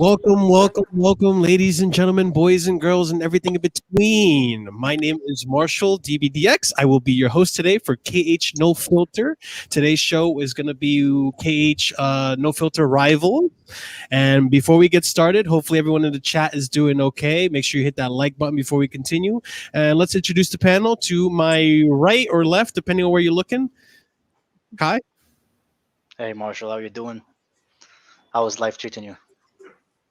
Welcome, ladies and gentlemen, boys and girls, and everything in between. My name is Marshall DBDX. I will be your host today for KH No Filter. Today's show is going to be KH No Filter Rival. And before we get started, hopefully everyone in the chat is doing okay. Make sure you hit that like button before we continue. And let's introduce the panel. To my right or left, depending on where you're looking. Kai? Hey Marshall, how you doing? How was life treating you?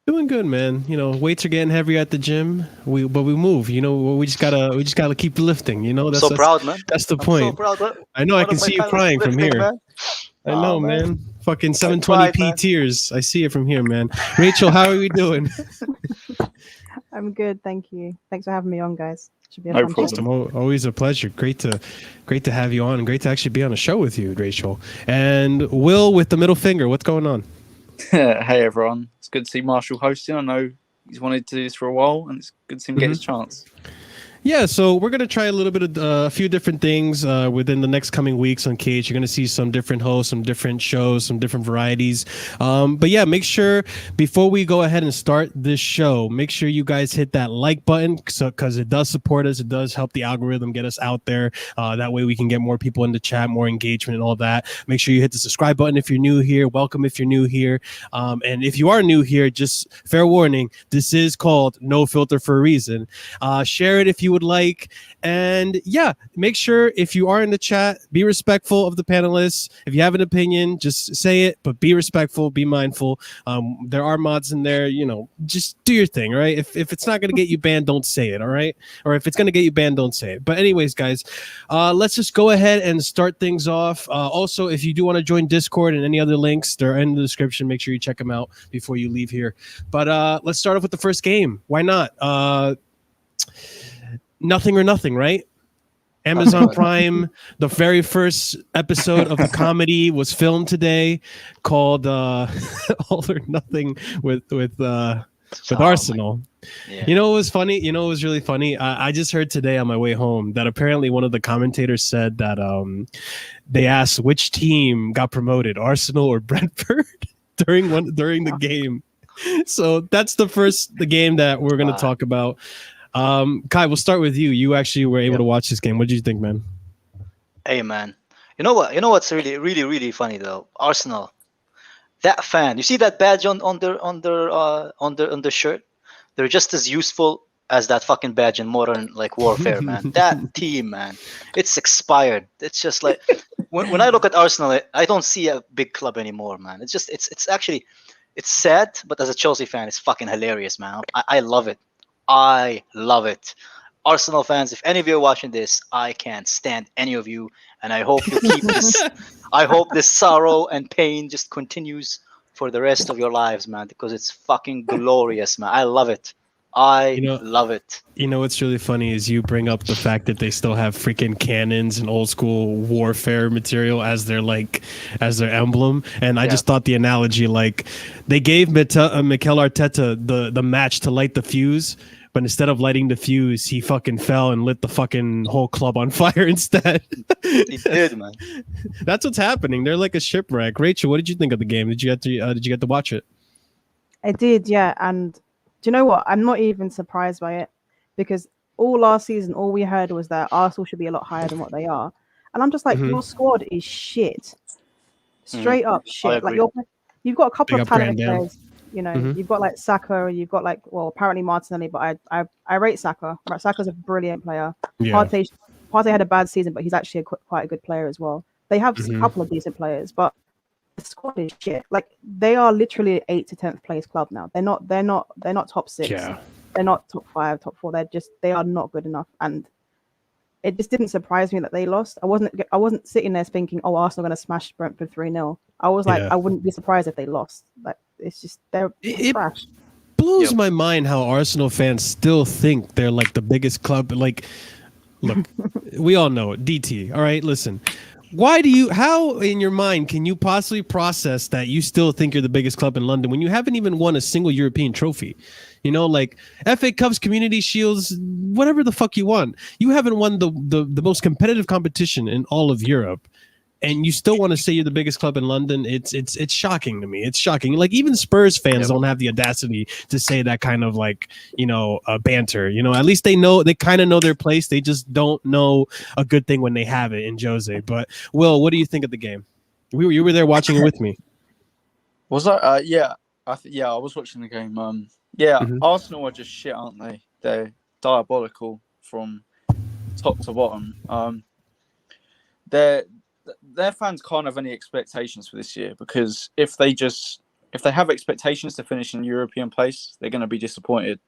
Doing good, man. You know, weights are getting heavier at the gym. But we move. You know, we just gotta keep lifting. You know, I'm so proud, man. That's the I'm point. so proud. I know. I One can of my see you panelists crying from lifting, here. man. I know, Oh, man. Fucking cried, 720p man. tears. I see it from here, man. Rachel, how are we doing? I'm good, thank you. Thanks for having me on, guys. Should be a No fun problem. chat. Always a pleasure. Great to have you on, and great to actually be on a show with you, Rachel. And Will with the middle finger. What's going on? Hey everyone, it's good to see Marshall hosting. I know he's wanted to do this for a while, and it's good to see him get his chance. Yeah, so we're going to try a little bit of a few different things within the next coming weeks on Cage. You're going to see some different hosts, some different shows, some different varieties. But yeah, make sure before we go ahead and start this show, make sure you guys hit that like button because it does support us. It does help the algorithm get us out there. That way we can get more people in the chat, more engagement and all that. Make sure you hit the subscribe button if you're new here. Welcome if you're new here. And if you are new here, just fair warning, this is called No Filter for a reason. Share it if you would like, and yeah, make sure if you are in the chat, be respectful of the panelists. If you have an opinion, just say it, but be respectful, be mindful. There are mods in there, you know, just do your thing, right? If it's not going to get you banned, don't say it, all right? Or if it's going to get you banned, don't say it. But anyways, guys, let's just go ahead and start things off. Also, if you do want to join Discord and any other links, they're in the description. Make sure you check them out before you leave here. But let's start off with the first game. Why not? Nothing or Nothing, right? Amazon Prime, the very first episode of the comedy was filmed today, called All or Nothing with Arsenal. Yeah. You know, it was funny. You know, it was really funny. I just heard today on my way home that apparently one of the commentators said that they asked which team got promoted, Arsenal or Brentford, during the game. So that's the game that we're going to talk about. Kai, we'll start with you. You actually were able to watch this game. What did you think, man? Hey man, you know what? You know what's really funny though? Arsenal, that fan. You see that badge on their shirt? They're just as useful as that fucking badge in Modern like Warfare, man. That team, man, it's expired. It's just like when I look at Arsenal, I don't see a big club anymore, man. It's just it's actually sad, but as a Chelsea fan, it's fucking hilarious, man. I love it. I love it. Arsenal fans, if any of you are watching this, I can't stand any of you, and I hope you keep this. I hope this sorrow and pain just continues for the rest of your lives, man, because it's fucking glorious, man. I love it. Love it. You know what's really funny is you bring up the fact that they still have freaking cannons and old school warfare material as their emblem, and I just thought the analogy, like, they gave Mikel Arteta the match to light the fuse, but instead of lighting the fuse, he fucking fell and lit the fucking whole club on fire instead. He did, man. That's what's happening. They're like a shipwreck. Rachel, what did you think of the game? Did you get to watch it? I did, yeah. And do you know what? I'm not even surprised by it, because all last season, all we heard was that Arsenal should be a lot higher than what they are. And I'm just like, your squad is shit. Straight up shit. Like you've got a couple of talented players. You know, you've got like Saka, you've got like, well, apparently Martinelli, but I rate Saka. Right, Saka's a brilliant player. Yeah. Partey had a bad season, but he's actually quite a good player as well. They have a couple of decent players, but the squad is shit. Like, they are literally 8th to 10th place club now. They're not top 6. Yeah. They're not top 5, top 4. They are not good enough. And it just didn't surprise me that they lost. I wasn't sitting there thinking, oh, Arsenal are going to smash Brentford 3-0. I was like, I wouldn't be surprised if they lost. Like, it's just they're trash. Blows my mind how Arsenal fans still think they're like the biggest club. Like, look, we all know it. DT. All right, listen. How in your mind can you possibly process that you still think you're the biggest club in London when you haven't even won a single European trophy? You know, like FA Cups, Community Shields, whatever the fuck you want. You haven't won the most competitive competition in all of Europe. and you still want to say you're the biggest club in London. It's shocking to me. It's shocking. Like even Spurs fans don't have the audacity to say that kind of like banter. At least they kind of know their place. They just don't know a good thing when they have it in Jose. But Will, what do you think of the game? You were there watching it with me. Was I? Yeah, I was watching the game. Arsenal are just shit, aren't they? They're diabolical from top to bottom. Their fans can't have any expectations for this year, because if they have expectations to finish in European place, they're going to be disappointed.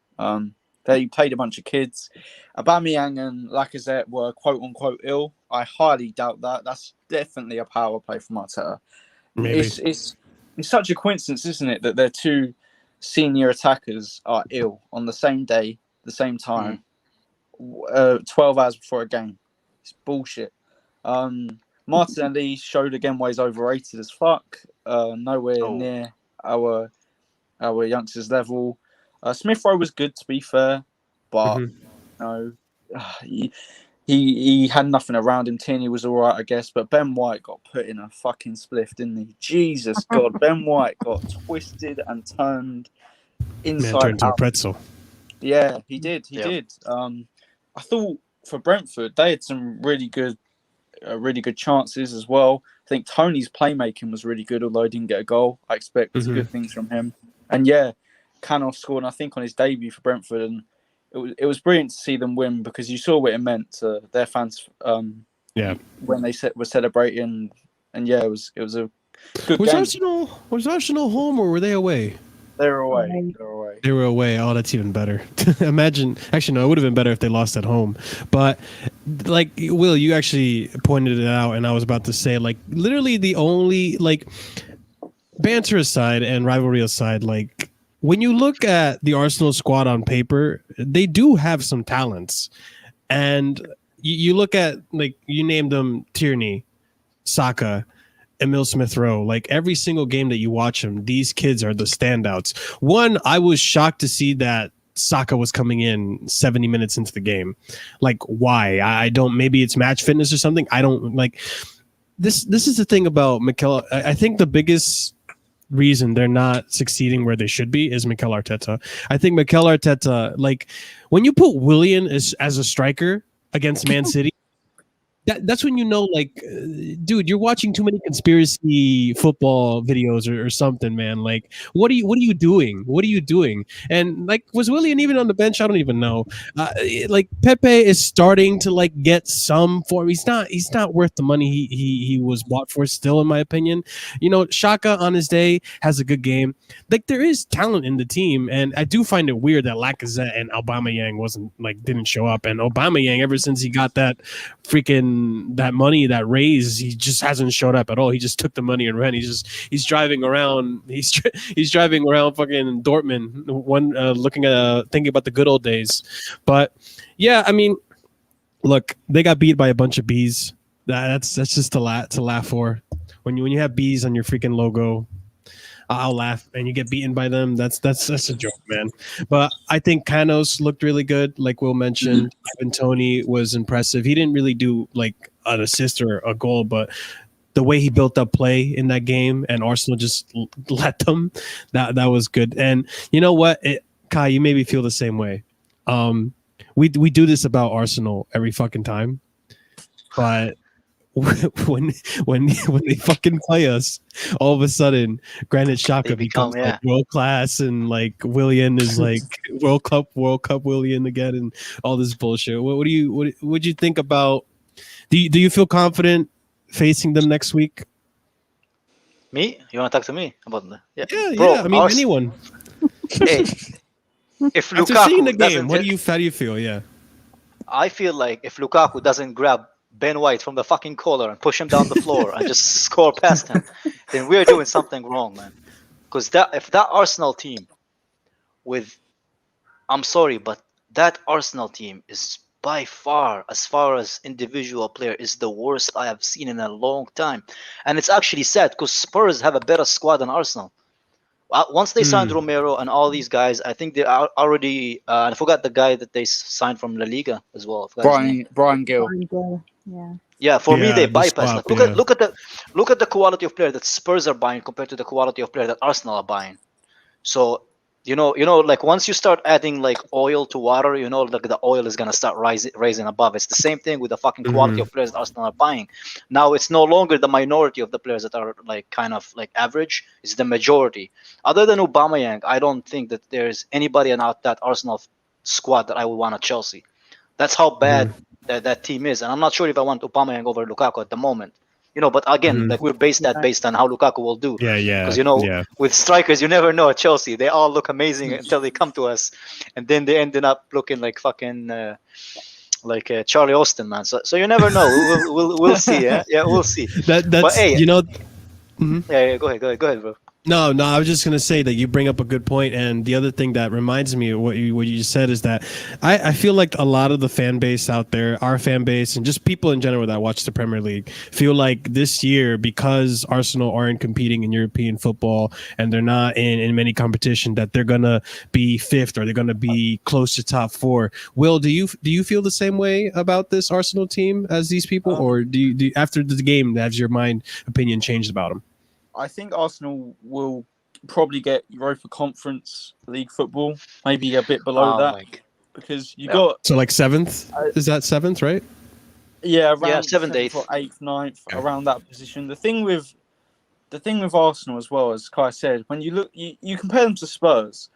They played a bunch of kids. Aubameyang and Lacazette were quote unquote ill. I highly doubt that. That's definitely a power play from Arteta. Maybe. It's such a coincidence, isn't it, that their two senior attackers are ill on the same day, the same time, 12 hours before a game. It's bullshit. Martinelli showed again why he's overrated as fuck. Nowhere near our youngsters' level. Smith Rowe was good, to be fair, but he had nothing around him. Tierney was all right, I guess, but Ben White got put in a fucking spliff, didn't he? Jesus God, Ben White got twisted and turned inside turned into a out. pretzel. Yeah, he did. He did. I thought for Brentford, they had some really good chances as well. I think Tony's playmaking was really good, although he didn't get a goal. I expect good things from him. And Canos scored, I think, on his debut for Brentford, and it was brilliant to see them win, because you saw what it meant to their fans. When they were celebrating, and it was a good game. Was Arsenal home or were they away? They were away. They were away. Oh, that's even better. Imagine. Actually, no, it would have been better if they lost at home. But like Will, you actually pointed it out, and I was about to say, like, literally the only, like, banter aside and rivalry aside, like, when you look at the Arsenal squad on paper, they do have some talents. And you look at, like, you named them Tierney, Saka, Emil Smith Rowe. Like every single game that you watch them, these kids are the standouts. One, I was shocked to see that Saka was coming in 70 minutes into the game. Like, why? I don't. Maybe it's match fitness or something. I don't like this. This is the thing about Mikel. I think the biggest reason they're not succeeding where they should be is Mikel Arteta. I think Mikel Arteta, like when you put Willian as a striker against Man City, that's when you know, like, dude, you're watching too many conspiracy football videos or something, man. Like, what are you doing? What are you doing? And like, was Willian even on the bench? I don't even know. Like, Pepe is starting to like get some form. He's not worth the money he was bought for still, in my opinion. Xhaka on his day has a good game. Like, there is talent in the team, and I do find it weird that Lacazette and Aubameyang didn't show up. And Aubameyang, ever since he got that money, that raise, he just hasn't showed up at all. He just took the money and ran. He's driving around. He's driving around fucking Dortmund, looking at thinking about the good old days. But yeah, I mean, look, they got beat by a bunch of bees. That's just to laugh for. When you have bees on your freaking logo, I'll laugh, and you get beaten by them. That's a joke, man. But I think Canos looked really good, like Will mentioned. Ivan Toney was impressive. He didn't really do like an assist or a goal, but the way he built up play in that game, and Arsenal just let them, that was good. And you know what, Kai, you maybe feel the same way. We do this about Arsenal every fucking time, but when they fucking play us, all of a sudden Granit Xhaka becomes like world class, and like Willian is like World Cup Willian again, and all this bullshit. What do you think about? Do you feel confident facing them next week? Me? You want to talk to me about that? Yeah. Bro, I mean, anyone. Hey, if after Lukaku seeing the game, how do you feel? Yeah, I feel like if Lukaku doesn't grab Ben White from the fucking collar and push him down the floor and just score past him, then we're doing something wrong, man. Because if that Arsenal team I'm sorry, but that Arsenal team is by far, as far as individual player, is the worst I have seen in a long time. And it's actually sad, because Spurs have a better squad than Arsenal. Once they signed Romero and all these guys, I think they are already. I forgot the guy that they signed from La Liga as well. Brian Gill. Yeah. Yeah, for me they the bypass. swap. Like Yeah. look at the quality of player that Spurs are buying compared to the quality of player that Arsenal are buying. So like once you start adding like oil to water, like the oil is gonna start raising above. It's the same thing with the fucking quality Mhm. of players that Arsenal are buying. Now it's no longer the minority of the players that are like kind of like average. It's the majority. Other than Aubameyang, I don't think that there's anybody in that Arsenal squad that I would want at Chelsea. That's how bad that team is, and I'm not sure if I want Aubameyang over Lukaku at the moment. But again, Mhm. like we're based on how Lukaku will do, Yeah, because yeah, yeah. with strikers you never know at Chelsea. They all look amazing until they come to us, and then they ended up looking like fucking like Charlie Austin, man. So you never know. We'll see. Yeah, we'll see. But That's hey, mhm. yeah, go ahead, bro. No, no, I was just gonna say that you bring up a good point, and the other thing that reminds me of what you just said is that I feel like a lot of the fan base out there, our fan base, and just people in general that watch the Premier League, feel like this year because Arsenal aren't competing in European football and they're not in many competition, that they're gonna be fifth or they're gonna be close to top four. Will, do you feel the same way about this Arsenal team as these people, or do you after the game has your opinion changed about them? I think Arsenal will probably get Europa Conference League football, maybe a bit below Oh that, my god. because you Yeah. got So like seventh? Is that seventh, right? Yeah, around seventh, seventh or eighth. eighth, ninth, Okay. around that position. The thing with Arsenal as well, as Kai said, when you look, you compare them to Spurs.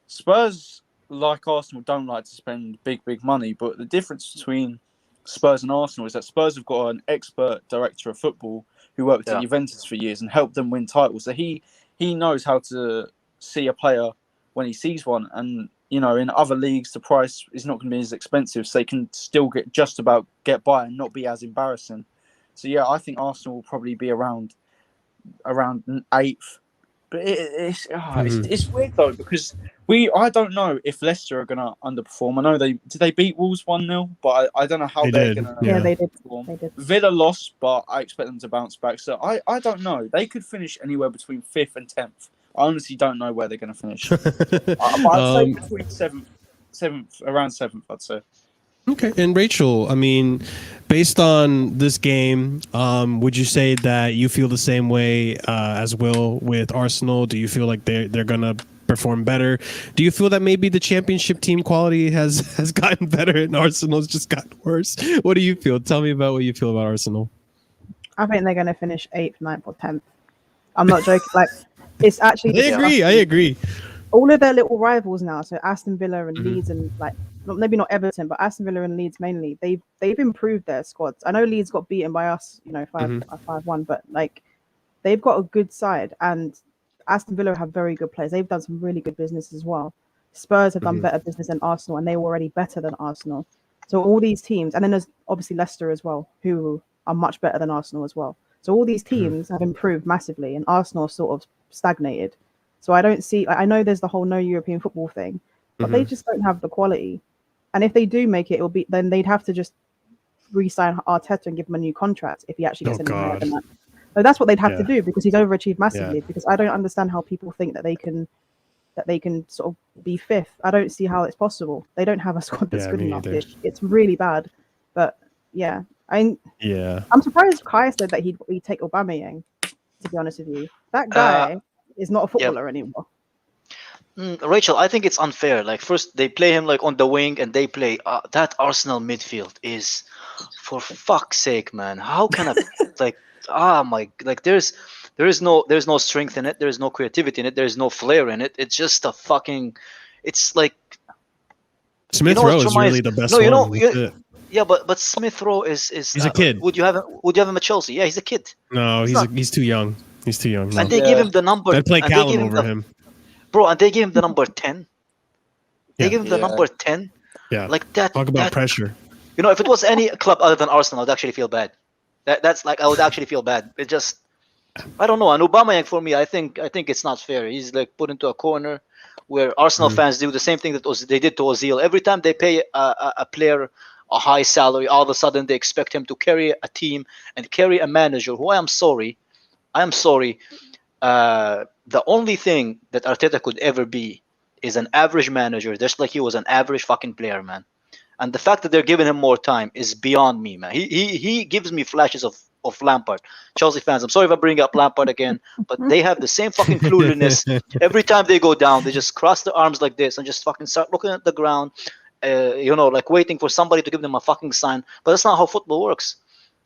Spurs, like Arsenal, don't like to spend big money, but the difference between Spurs and Arsenal is that Spurs have got an expert director of football who worked at Yeah. Juventus for years and helped them win titles. So he knows how to see a player when he sees one, and in other leagues the price is not going to be as expensive, so they can still get by and not be as embarrassing. So yeah, I think Arsenal will probably be around eighth. But it's weird though, because I don't know if Leicester are gonna underperform. I know did they beat Wolves 1-0, but I don't know how They they're did. gonna Yeah, Yeah. they did. perform. They did. Villa lost, but I expect them to bounce back. So I don't know. They could finish anywhere between 5th and 10th. I honestly don't know where they're gonna finish. But I'd say between seventh, around seventh, I'd say. Okay, and Rachel, I mean, based on this game, would you say that you feel the same way as Will with Arsenal? Do you feel like they're gonna perform better? Do you feel that maybe the championship team quality has gotten better and Arsenal's just gotten worse? What do you feel? Tell me about what you feel about Arsenal. I think they're going to finish 8th, ninth, or 10th. I'm not joking. Like, it's actually I agree. I disgusting. agree. All of their little rivals now, so Aston Villa and Mhm. Leeds, and like maybe not Everton, but Aston Villa and Leeds mainly, they've improved their squads. I know Leeds got beaten by us, Mhm. 5-1, but like they've got a good side, and Aston Villa have very good players. They've done some really good business as well. Spurs have done Mhm. better business than Arsenal, and they were already better than Arsenal. So all these teams, and then there's obviously Leicester as well, who are much better than Arsenal as well. So all these Mhm. teams have improved massively, and Arsenal sort of stagnated. So I don't see. I know there's the whole no European football thing, but they Mhm. just don't have the quality. And if they do make it, then they'd have to just re-sign Arteta and give him a new contract if he actually Oh gets any higher God. than that. So that's what they'd have to Yeah. do, because he's overachieved Yeah. massively. Because I don't understand how people think that they can sort of be fifth. I don't see how it's possible. They don't have a squad that's Yeah. good Me enough. neither. It's really bad. But yeah, Yeah. I'm surprised Kai said that he'd take Aubameyang. To be honest with you, that Uh, guy is not a yeah. footballer anymore. Rachel, I think it's unfair. Like first they play him like on the wing, and they play that Arsenal midfield is, for fuck's sake, man. How can a like like there's no strength in it. There's no creativity in it. There's no flair in it. It's just a fucking. It's like Smith what Rowe it is reminds. really the best No, one. That's it. yeah, but Smith Rowe is He's a kid. would you have him at Chelsea? Yeah, he's a kid. No, He's he's not. he's too young. He's too young. And No. they give Yeah, him the number. I'd play And they give Callum him over the him. bro. And they give him the number 10. They Yeah. give him the yeah. number 10. Yeah. Like that. Talk about pressure. If it was any club other than Arsenal, I'd actually feel bad. That's like I would actually feel bad. It just I don't know. And Aubameyang for me, I think it's not fair. He's like put into a corner where Arsenal Mhm. fans do the same thing that they did to Ozil. Every time they pay a player a high salary, all of a sudden they expect him to carry a team and carry a manager who I am sorry. The only thing that Arteta could ever be is an average manager, just like he was an average fucking player, man. And the fact that they're giving him more time is beyond me, man. He gives me flashes of Lampard. Chelsea fans, I'm sorry if I bring up Lampard again, but they have the same fucking cluelessness. Every time they go down, they just cross their arms like this and just fucking start looking at the ground, like waiting for somebody to give them a fucking sign. But that's not how football works.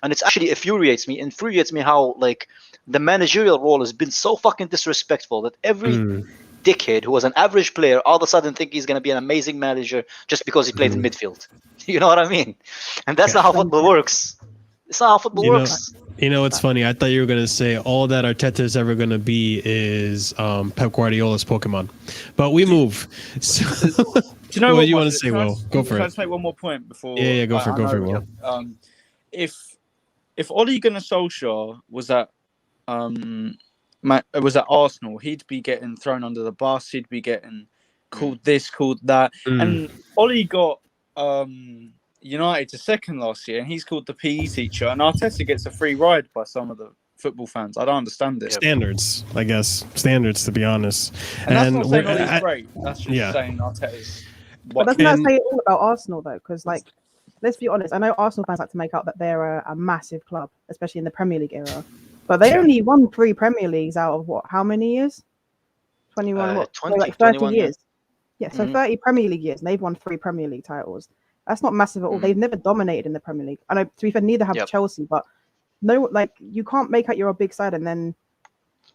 And it's actually infuriates me how like the managerial role has been so fucking disrespectful that every dickhead who was an average player all of a sudden think he's going to be an amazing manager just because he played in midfield. You know what I mean? And that's not how football works. It's not how football works. It's funny. I thought you were going to say all that Arteta is ever going to be is Pep Guardiola's Pokemon. But we move. So, Do you know what what you want to say, Will? Go for Can I it. just make one more point before? Yeah, go for it, Will. If Ole Gunnar Solskjaer was at Arsenal, he'd be getting thrown under the bus. He'd be getting called this, called that. And Ole got United to second last year, and he's called the PE teacher. And Arteta gets a free ride by some of the football fans. I don't understand it. Standards, I guess. Standards, to be honest. And that's not saying Ole's great. That's just saying Arteta's. But doesn't that say all about Arsenal, though? Because, like, let's be honest. I know Arsenal fans like to make out that they're a massive club, especially in the Premier League era. But they only won 3 Premier Leagues out of what? How many years? 21. 20, like 30 21, years. Yeah, so 30 Premier League years, and they've won 3 Premier League titles. That's not massive at all. They've never dominated in the Premier League. I know, to be fair, neither have Chelsea, but no, like, you can't make out you're a big side and then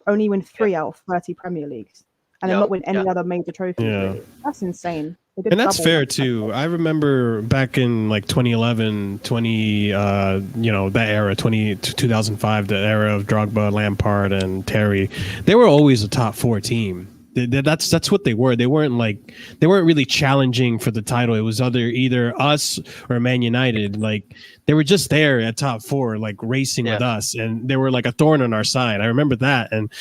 only win 3 out of 30 Premier Leagues and then not win any other major trophies. Really. That's insane. And that's fair too. I remember back in like 2011, that era, 2005, the era of Drogba, Lampard, and Terry. They were always a top 4 team. That's what they were. They weren't really challenging for the title. It was either us or Man United. Like, they were just there at top 4, like racing with us, and they were like a thorn on our side. I remember that, and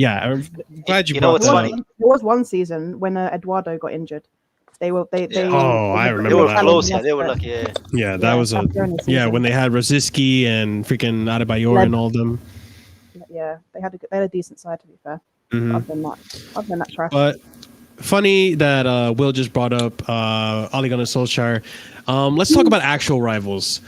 I'm glad you brought that up. There was one season when Eduardo got injured. I remember they were that. close. They were like, that was when they had Rosicky and freaking Adebayor and all them. Yeah, they had a decent side, to be fair. Other than that trash. But funny that Will just brought up Ole Gunnar Solskjaer. Let's talk about actual rivals.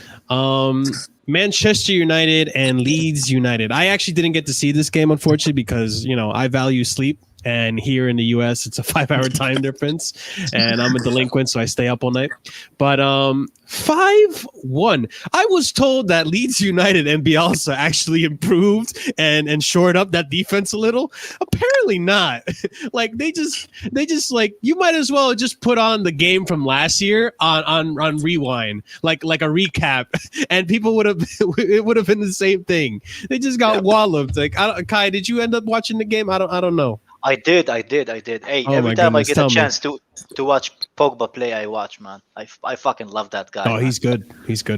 Manchester United and Leeds United. I actually didn't get to see this game, unfortunately, because I value sleep. And here in the US, it's a 5-hour time difference. And I'm a delinquent, so I stay up all night. But 5-1. I was told that Leeds United and Bielsa actually improved and shored up that defense a little. Apparently not. Like, they just like, you might as well just put on the game from last year on rewind, like a recap, and people it would have been the same thing. They just got walloped. Like, Kai, did you end up watching the game? I don't know. I did. Hey, every time I get a chance to watch Pogba play, I watch, man. I fucking love that guy. Oh, man. He's good,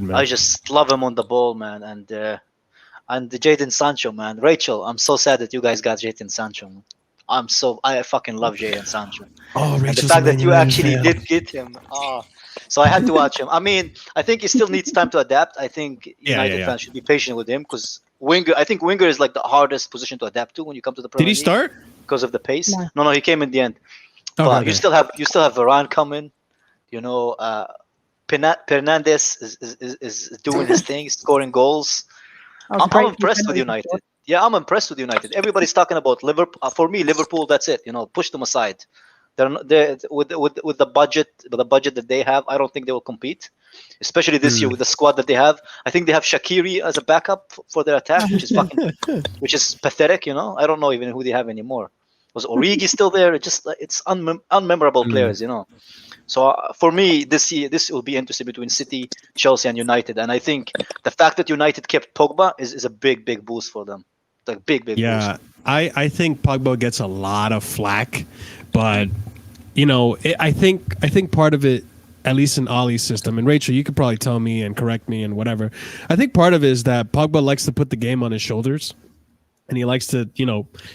man. I just love him on the ball, man. And the Jadon Sancho, man. Rachel, I'm so sad that you guys got Jadon Sancho, man. I fucking love Jadon Sancho. Oh, Rachel's and the fact that you actually did get him. So I had to watch him. I mean, I think he still needs time to adapt. I think United fans should be patient with him because I think winger is like the hardest position to adapt to when you come to the Premier League. Did he start? Because of the pace? No, he came in the end. But you still have Varane coming. Fernandes is doing his thing, scoring goals. I'm impressed with United. Yeah, I'm impressed with United. Everybody's talking about Liverpool. For me, Liverpool, that's it. Push them aside. They're with the budget that they have. I don't think they will compete, especially this year with the squad that they have. I think they have Shaqiri as a backup for their attack, which is pathetic. I don't know even who they have anymore. Was Origi still there? It's unmemorable players. So for me, this will be interesting between City, Chelsea, and United. And I think the fact that United kept Pogba is a big boost for them. Like big boost. I think Pogba gets a lot of flack, but I think part of it, at least in Ollie's system, and Rachel, you could probably tell me and correct me and whatever. I think part of it is that Pogba likes to put the game on his shoulders. And he likes to,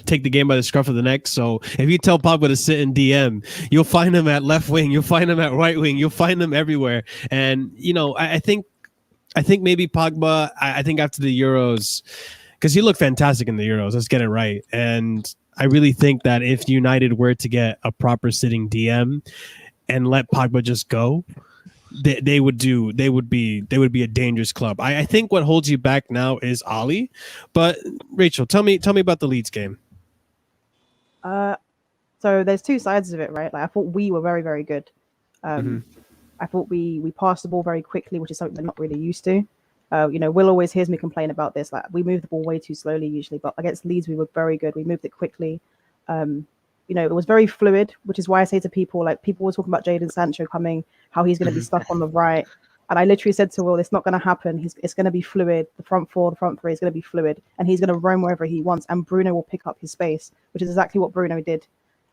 take the game by the scruff of the neck. So if you tell Pogba to sit in DM, you'll find him at left wing, you'll find him at right wing, you'll find him everywhere. And I think maybe Pogba. I think after the Euros, because he looked fantastic in the Euros. Let's get it right. And I really think that if United were to get a proper sitting DM and let Pogba just go, they would be a dangerous club. I think what holds you back now is Ali. But Rachel, tell me about the Leeds game. So there's two sides of it, right? Like I thought we were very, very good. I thought we passed the ball very quickly, which is something we're not really used to. Will always hears me complain about this. Like we move the ball way too slowly usually, but against Leeds we were very good. We moved it quickly. It was very fluid, which is why I say to people, like people were talking about Jadon Sancho coming, how he's going to be stuck on the right. And I literally said to Will, it's not going to happen. It's going to be fluid. The front four, the front three is going to be fluid, and he's going to roam wherever he wants. And Bruno will pick up his space, which is exactly what Bruno did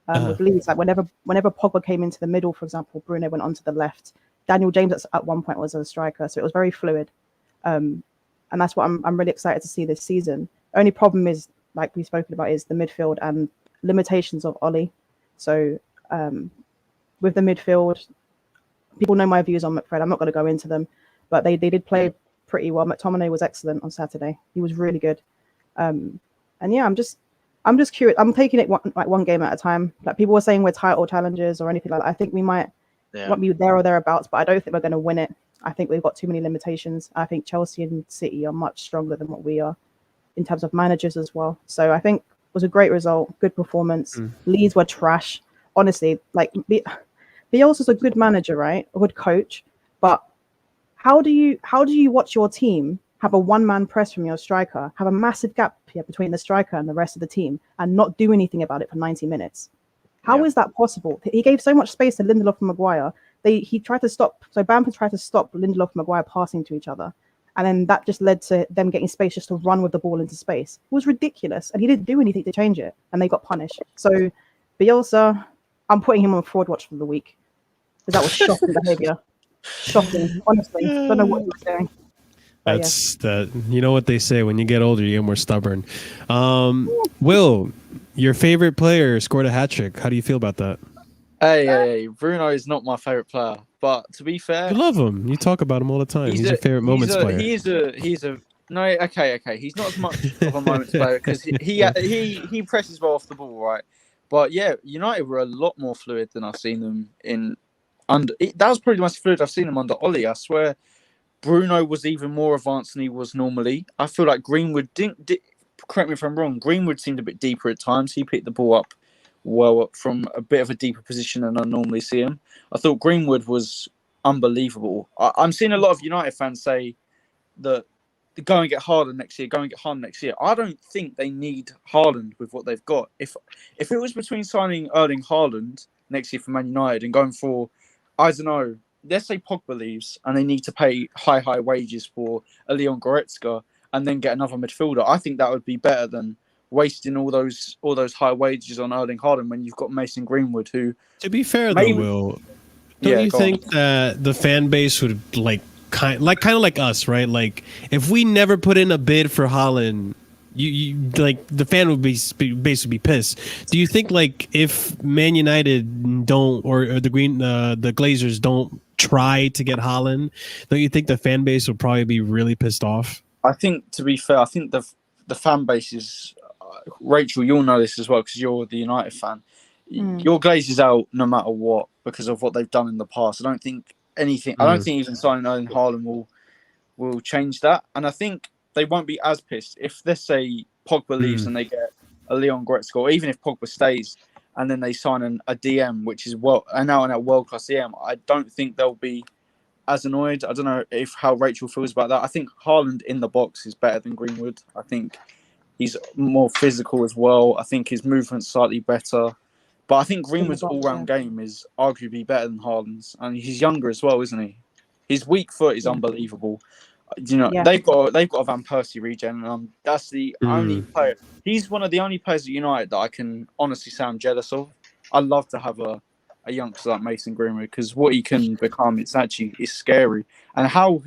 with Leeds. Like whenever Pogba came into the middle, for example, Bruno went onto the left. Daniel James at one point was a striker, so it was very fluid. And that's what I'm really excited to see this season. Only problem is, like we've spoken about, is the midfield and limitations of Ollie. So with the midfield, people know my views on McFred. I'm not going to go into them, but they did play pretty well. McTominay was excellent on Saturday. He was really good. And yeah, I'm just curious. I'm taking it one game at a time. Like people were saying we're title challengers or anything like that. I think we might be there or thereabouts, but I don't think we're going to win it. I think we've got too many limitations. I think Chelsea and City are much stronger than what we are in terms of managers as well. So I think it was a great result, good performance. Leeds were trash. Honestly, like Bielsa's a good manager, right? A good coach. But how do you watch your team have a one-man press from your striker, have a massive gap here between the striker and the rest of the team, and not do anything about it for 90 minutes? How is that possible? He gave so much space to Lindelof and Maguire. He tried to stop. So Bamford tried to stop Lindelof and Maguire passing to each other, and then that just led to them getting space just to run with the ball into space. It was ridiculous, and he didn't do anything to change it, and they got punished. So Bielsa, I'm putting him on fraud watch for the week because that was shocking behavior. Shocking, honestly. Don't know what he was doing. That's that. You know what they say: when you get older, you get more stubborn. Will, your favorite player scored a hat trick. How do you feel about that? Hey, Bruno is not my favorite player, but to be fair, you love him. You talk about him all the time. He's your favorite moments player. He's a no. Okay. He's not as much of a moments player because he presses well off the ball, right? But yeah, United were a lot more fluid than I've seen them in. That was probably the most fluid I've seen them under Ollie. I swear, Bruno was even more advanced than he was normally. I feel like Greenwood didn't. Correct me if I'm wrong. Greenwood seemed a bit deeper at times. He picked the ball up well from a bit of a deeper position than I normally see him. I thought Greenwood was unbelievable. I'm seeing a lot of United fans say that go and get Haaland next year. Go and get Haaland next year. I don't think they need Haaland with what they've got. If it was between signing Erling Haaland next year for Man United and going for, I don't know, let's say Pogba leaves and they need to pay high wages for a Leon Goretzka and then get another midfielder, I think that would be better than wasting all those high wages on Erling Haaland when you've got Mason Greenwood, who, to be fair though, Will, don't you think that the fan base would kind of like us, right? Like if we never put in a bid for Haaland, you like the fan would basically be pissed. Do you think like if Man United don't or the Glazers don't try to get Haaland, don't you think the fan base will probably be really pissed off? I think, to be fair, I think the fan base is. Rachel, you'll know this as well because you're the United fan. Your Glaze is out no matter what because of what they've done in the past. I don't think anything. I don't think even signing Erling Haaland will change that. And I think they won't be as pissed if, let's say, Pogba leaves and they get a Leon Goretzka, or even if Pogba stays and then they sign a DM, which is an out-and-out world-class DM. I don't think they'll be as annoyed. I don't know how Rachel feels about that. I think Haaland in the box is better than Greenwood. I think he's more physical as well. I think his movement's slightly better. But I think Greenwood's all-round game is arguably better than Haaland's. And he's younger as well, isn't he? His weak foot is unbelievable. They've got a Van Persie regen, and that's the only player. He's one of the only players at United that I can honestly say I'm jealous of. I'd love to have a youngster like Mason Greenwood because what he can become, it's scary. And how,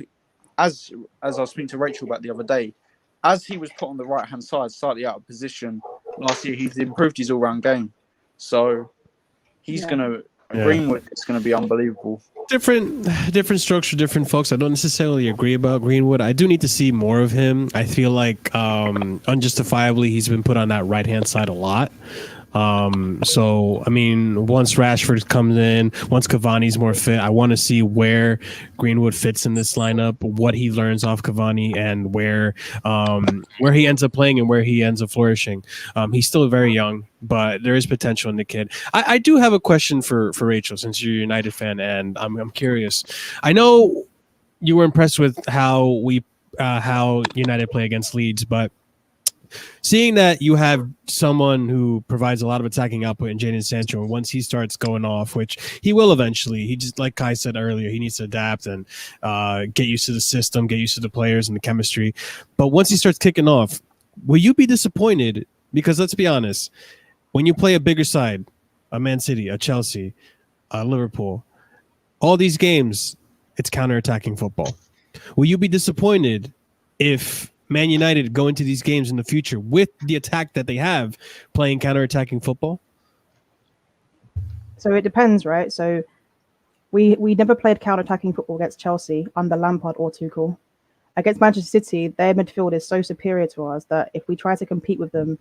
as I was speaking to Rachel about the other day, as he was put on the right-hand side, slightly out of position last year, he's improved his all-round game. So he's Greenwood is going to be unbelievable. Different structure, different folks. I don't necessarily agree about Greenwood. I do need to see more of him. I feel like unjustifiably he's been put on that right-hand side a lot. So I mean, once Rashford comes in, once Cavani's more fit, I want to see where Greenwood fits in this lineup, what he learns off Cavani, and where he ends up playing and where he ends up flourishing. He's still very young, but there is potential in the kid. I do have a question for Rachel, since you're a United fan, and I'm curious. I know you were impressed with how United play against Leeds, but seeing that you have someone who provides a lot of attacking output in Jadon Sancho, and once he starts going off, which he will eventually, he just, like Kai said earlier, he needs to adapt and get used to the system, get used to the players and the chemistry. But once he starts kicking off, will you be disappointed? Because let's be honest, when you play a bigger side, a Man City, a Chelsea, a Liverpool, all these games, it's counter-attacking football. Will you be disappointed if Man United go into these games in the future with the attack that they have, playing counter-attacking football? So it depends, right? So we never played counter-attacking football against Chelsea under Lampard or Tuchel. Against Manchester City, their midfield is so superior to ours that if we try to compete with them,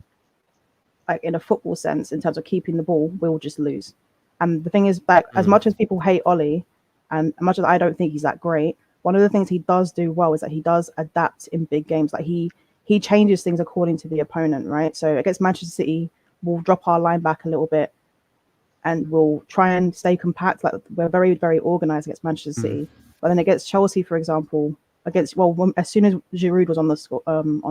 like in a football sense, in terms of keeping the ball, we'll just lose. And the thing is, that as much as people hate Ollie, and as much as I don't think he's that great, one of the things he does do well is that he does adapt in big games. Like he changes things according to the opponent, right? So against Manchester City, we'll drop our line back a little bit and we'll try and stay compact. Like we're very, very organized against Manchester City. But then against Chelsea, for example, as soon as Giroud was on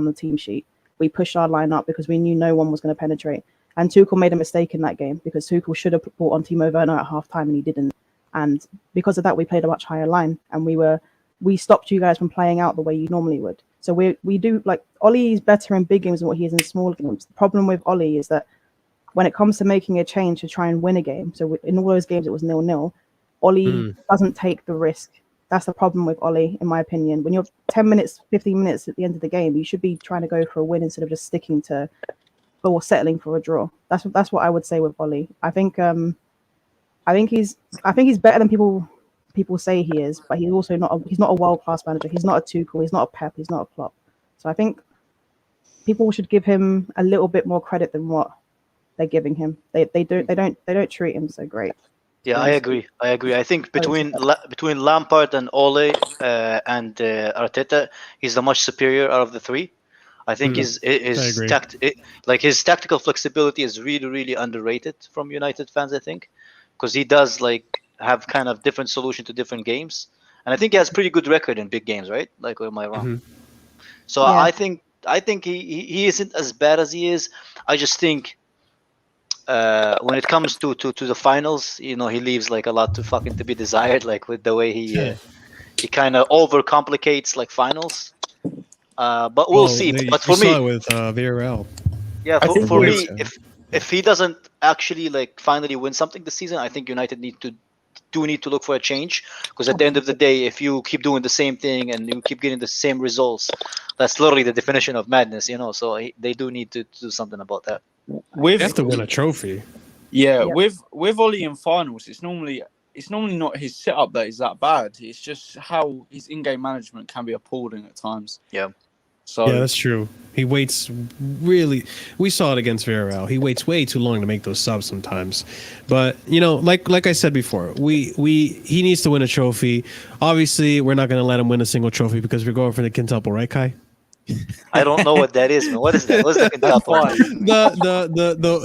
the team sheet, we pushed our line up because we knew no one was going to penetrate. And Tuchel made a mistake in that game because Tuchel should have brought on Timo Werner at halftime and he didn't. And because of that, we played a much higher line and we stopped you guys from playing out the way you normally would. So we do, like, Ollie is better in big games than what he is in small games. The problem with Ollie is that when it comes to making a change to try and win a game, so in all those games it was 0-0, Ollie doesn't take the risk. That's the problem with Ollie, in my opinion. When you're 10 minutes, 15 minutes at the end of the game, you should be trying to go for a win instead of just sticking to or settling for a draw. That's what I would say with Ollie. I think he's better than people say he is, but he's also not a world-class manager. He's not a Tuchel, he's not a Pep, he's not a Klopp. So I think people should give him a little bit more credit than what they're giving him. They don't treat him so great. Yeah, I agree. I think between Lampard and Ole and Arteta, he's the much superior out of the three. I think his tactical flexibility is really, really underrated from United fans, I think, because he does have kind of different solution to different games, and I think he has pretty good record in big games, right? Like, am I wrong? So yeah. I think he isn't as bad as he is. I just think when it comes to the finals, he leaves a lot to be desired, with the way he kind of overcomplicates finals. But we'll see. But for me, with Villarreal, yeah, for me, if he doesn't actually finally win something this season, I think United need to look for a change, because at the end of the day, if you keep doing the same thing and you keep getting the same results, that's literally the definition of madness, So they do need to do something about that. They have to win a trophy. Yeah, with Ollie in finals, it's normally not his setup that is that bad. It's just how his in-game management can be appalling at times. Yeah. So yeah, that's true. He waits we saw it against Villarreal. He waits way too long to make those subs sometimes. But, like I said before, he needs to win a trophy. Obviously, we're not going to let him win a single trophy because we're going for the quintuple, right, Kai? I don't know what that is, man. What is that? What's the quintuple?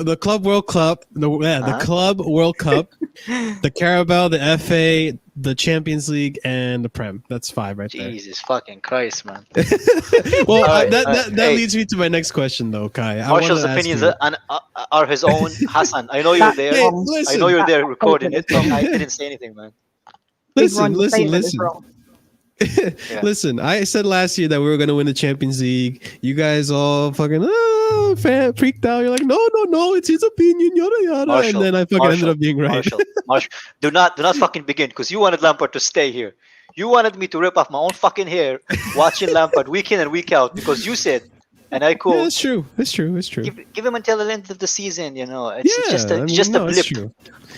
The Club World Cup, the Club World Cup, the Carabao, the FA, the Champions League, and the Prem. That's 5 right there. Jesus fucking Christ, man. Well, that leads me to my next question, though, Kai. Marshall's opinions are his own. Hassan, I know you're there. Listen. I know you're there recording it, but I didn't say anything, man. Listen. Yeah. Listen, I said last year that we were going to win the Champions League. You guys all fucking freaked out. You're like, no, it's his opinion, yada yada. Marshall, and then I fucking ended up being right. Marshall, do not fucking begin, because you wanted Lampard to stay here. You wanted me to rip off my own fucking hair watching Lampard week in and week out, because you said, and I quote, yeah, that's true. Give him until the end of the season, It's just a blip. True.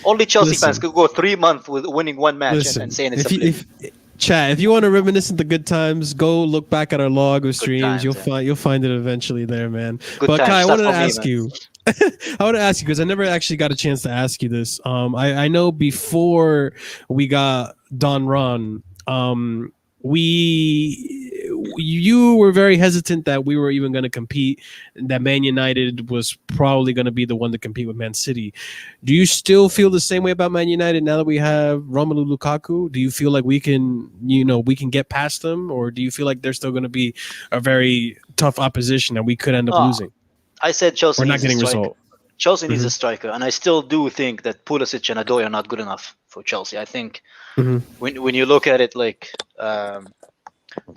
Only Chelsea fans could go 3 months with winning one match and saying it's a blip. Chat, if you want to reminisce the good times, go look back at our log of streams. You'll find it eventually there, man. But Kai, I wanted to ask you. I want to ask you because I never actually got a chance to ask you this. I know before we got Don Ron, you were very hesitant that we were even going to compete, and that Man United was probably going to be the one to compete with Man City. Do you still feel the same way about Man United now that we have Romelu Lukaku? Do you feel like we can get past them, or do you feel like they're still going to be a very tough opposition that we could end up Oh, losing I said Chelsea or not needs a getting striker. result? Chelsea needs a Mhm. striker, and I still do think that Pulisic and Adoy are not good enough for Chelsea. I think Mhm. when you look at it like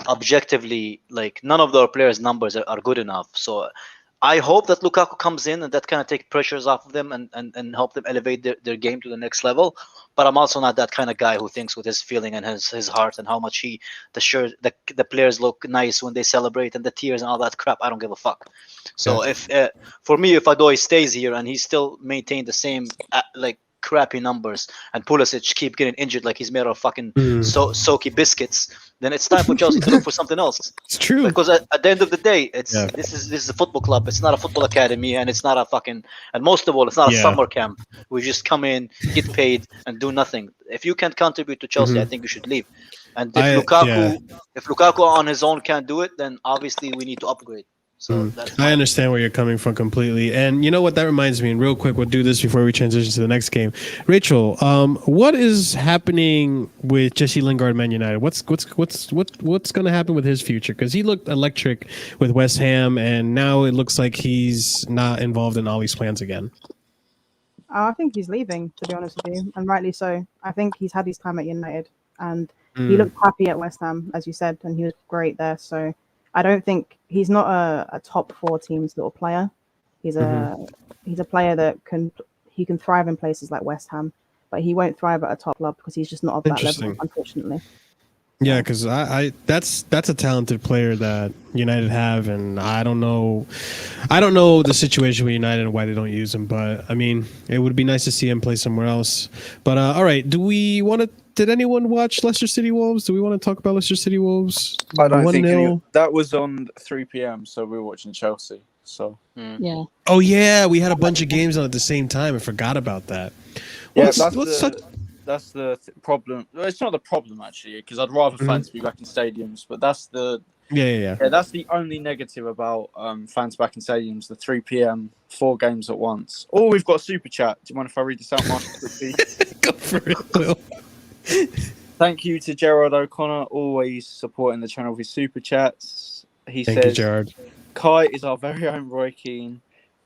objectively, like none of their players' numbers are good enough. So I hope that Lukaku comes in and that kind of take pressures off of them and help them elevate their game to the next level. But I'm also not that kind of guy who thinks with his feeling and his heart and how much the players look nice when they celebrate and the tears and all that crap. I don't give a fuck. So if for me, if Adoy stays here and he still maintain the same like crappy numbers and Pulisic keep getting injured like he's made of fucking soaky biscuits, then it's time for Chelsea to look for something else. It's true. Because at the end of the day, Yeah. this is a football club. It's not a football academy, and it's not a fucking, and most of all, it's not a Yeah. summer camp. We just come in, get paid, and do nothing. If you can't contribute to Chelsea, I think you should leave. And if Lukaku on his own can't do it, then obviously we need to upgrade. So that's I understand where you're coming from completely. And you know what? That reminds me, and real quick, we'll do this before we transition to the next game. Rachel, what is happening with Jesse Lingard, Man United? What's going to happen with his future? Because he looked electric with West Ham, and now it looks like he's not involved in Ollie's plans again. I think he's leaving, to be honest with you, and rightly so. I think he's had his time at United, and he looked happy at West Ham, as you said, and he was great there. So I don't think he's not a top 4 teams little player. He's a player that can thrive in places like West Ham, but he won't thrive at a top club because he's just not of that level, unfortunately. Yeah, because that's a talented player that United have, and I don't know the situation with United and why they don't use him, but I mean, it would be nice to see him play somewhere else. But all right, did anyone watch Leicester City Wolves? Do we want to talk about Leicester City Wolves? I don't think 1-0. that was on 3 p.m. So we were watching Chelsea. So Yeah. Oh yeah, we had a bunch of games on at the same time. I forgot about that. Yeah, that's the problem. Well, it's not the problem actually, because I'd rather fans be back in stadiums. But that's the that's the only negative about fans back in stadiums. The 3 p.m. 4 games at once. Oh, we've got a super chat. Do you mind if I read this out, Mark? Go for it, Will. Thank you to Gerard O'Connor, always supporting the channel with super chats. He Thank you, says, Gerard. Kai is our very own Roy Keane.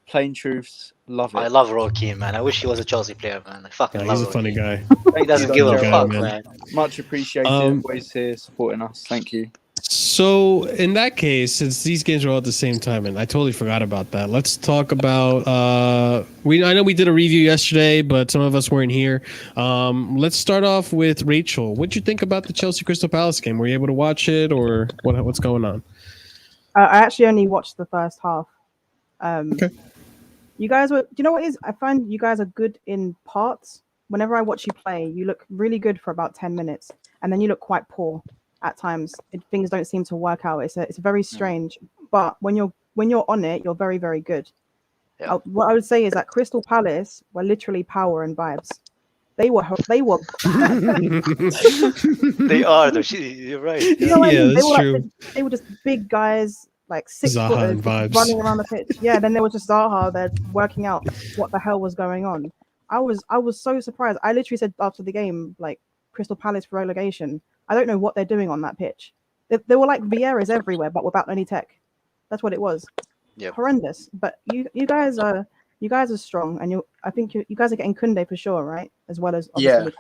Plain truths, love it. I love Roy Keane, man. I wish he was a Chelsea player, man. I fucking love He's a Roy funny Keane. guy. He doesn't give a guy, fuck, man. man. Much appreciated. Always here supporting us. Thank you. So in that case, since these games are all at the same time, and I totally forgot about that, let's talk about. I know we did a review yesterday, but some of us weren't here. Let's start off with Rachel. What'd you think about the Chelsea Crystal Palace game? Were you able to watch it, or what's going on? I actually only watched the first half. Okay. You guys were. Do you know what it is? I find you guys are good in parts. Whenever I watch you play, you look really good for about 10 minutes, and then you look quite poor at times. Things don't seem to work out. It's very strange. But when you're on it, you're very, very good. Yeah. What I would say is that Crystal Palace were literally power and vibes. They were They are, though. You're right. You know what I mean? that's They were true. they were just big guys, like 6 Zaha footers, and vibes. running around the pitch. Yeah, then there was just Zaha there working out what the hell was going on. I was so surprised. I literally said after the game, like, Crystal Palace for relegation. I don't know what they're doing on that pitch. They were like Vieiras everywhere, but without any tech. That's what it was. Yep. Horrendous. But you guys are strong, and I think you guys are getting Koundé for sure, right? As well as obviously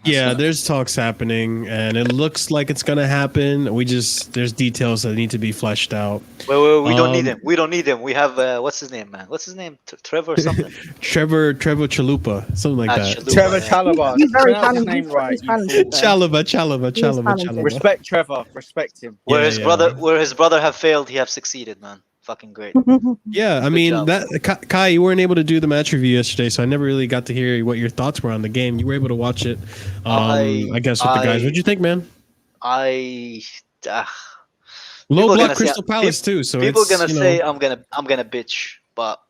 Yeah, there's talks happening, and it looks like it's gonna happen. There's details that need to be fleshed out. Well, we don't need him. We don't need him. We have what's his name, man? What's his name? Trevor something. Trevor Chalupa, something like that. Chalupa, Trevor yeah. Chalobah. He's very Pronounce his talented. name right. He's talented. Chalaba. Respect Trevor. Respect him. Where his brother have failed, he have succeeded, man. Fucking great. Yeah, I mean, that Kai, you weren't able to do the match review yesterday, so I never really got to hear what your thoughts were on the game. You were able to watch it, I guess, with the guys. What'd you think, man? Low block Crystal Palace too. So people gonna say I'm gonna bitch, but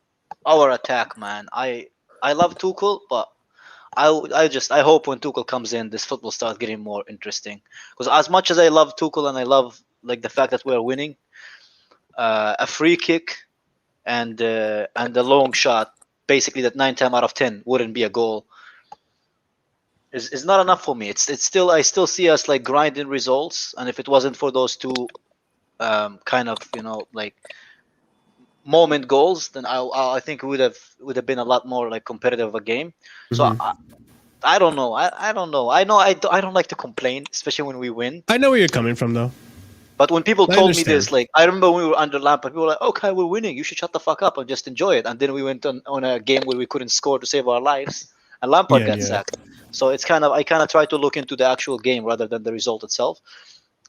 our attack, man. I love Tuchel, but I hope when Tuchel comes in, this football starts getting more interesting. Because as much as I love Tuchel and I love like the fact that we're winning, a free kick and a long shot, basically that 9 times out of 10 wouldn't be a goal, is not enough for me. It's still, I still see us like grinding results, and if it wasn't for those two kind of, like moment goals, then I think it would have been a lot more like competitive of a game. So Mhm. I don't know. I don't know. I don't like to complain, especially when we win. I know where you're coming from, though. But when people I told me understand. this, like I remember when we were under Lampard, people were like, "Okay, we're winning. You should shut the fuck up and just enjoy it." And then we went on a game where we couldn't score to save our lives, and Lampard Yeah, got yeah. sacked. So it's kind of, I kind of try to look into the actual game rather than the result itself.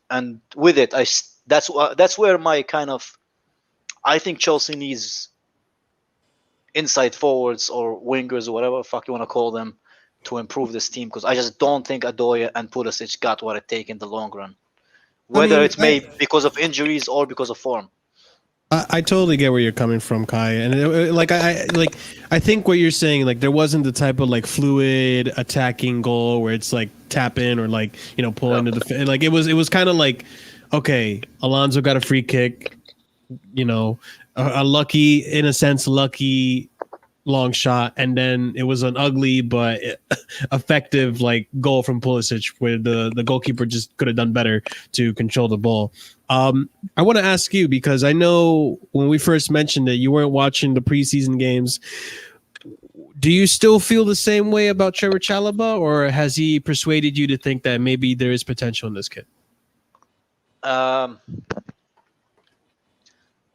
And with it, that's where my kind of, I think Chelsea needs inside forwards or wingers or whatever the fuck you want to call them to improve this team, because I just don't think Adoya and Pulisic got what it take in the long run, I whether mean, it's made because of injuries or because of form. I totally get where you're coming from, Kai, and I think what you're saying, like there wasn't the type of like fluid attacking goal where it's like tap in or like pull Yeah. into the like it was kind of like, okay, Alonso got a free kick, a lucky, in a sense, lucky long shot, and then it was an ugly but effective like goal from Pulisic, where the goalkeeper just could have done better to control the ball. I want to ask you, because I know when we first mentioned it, you weren't watching the preseason games. Do you still feel the same way about Trevor Chalobah, or has he persuaded you to think that maybe there is potential in this kid? Um,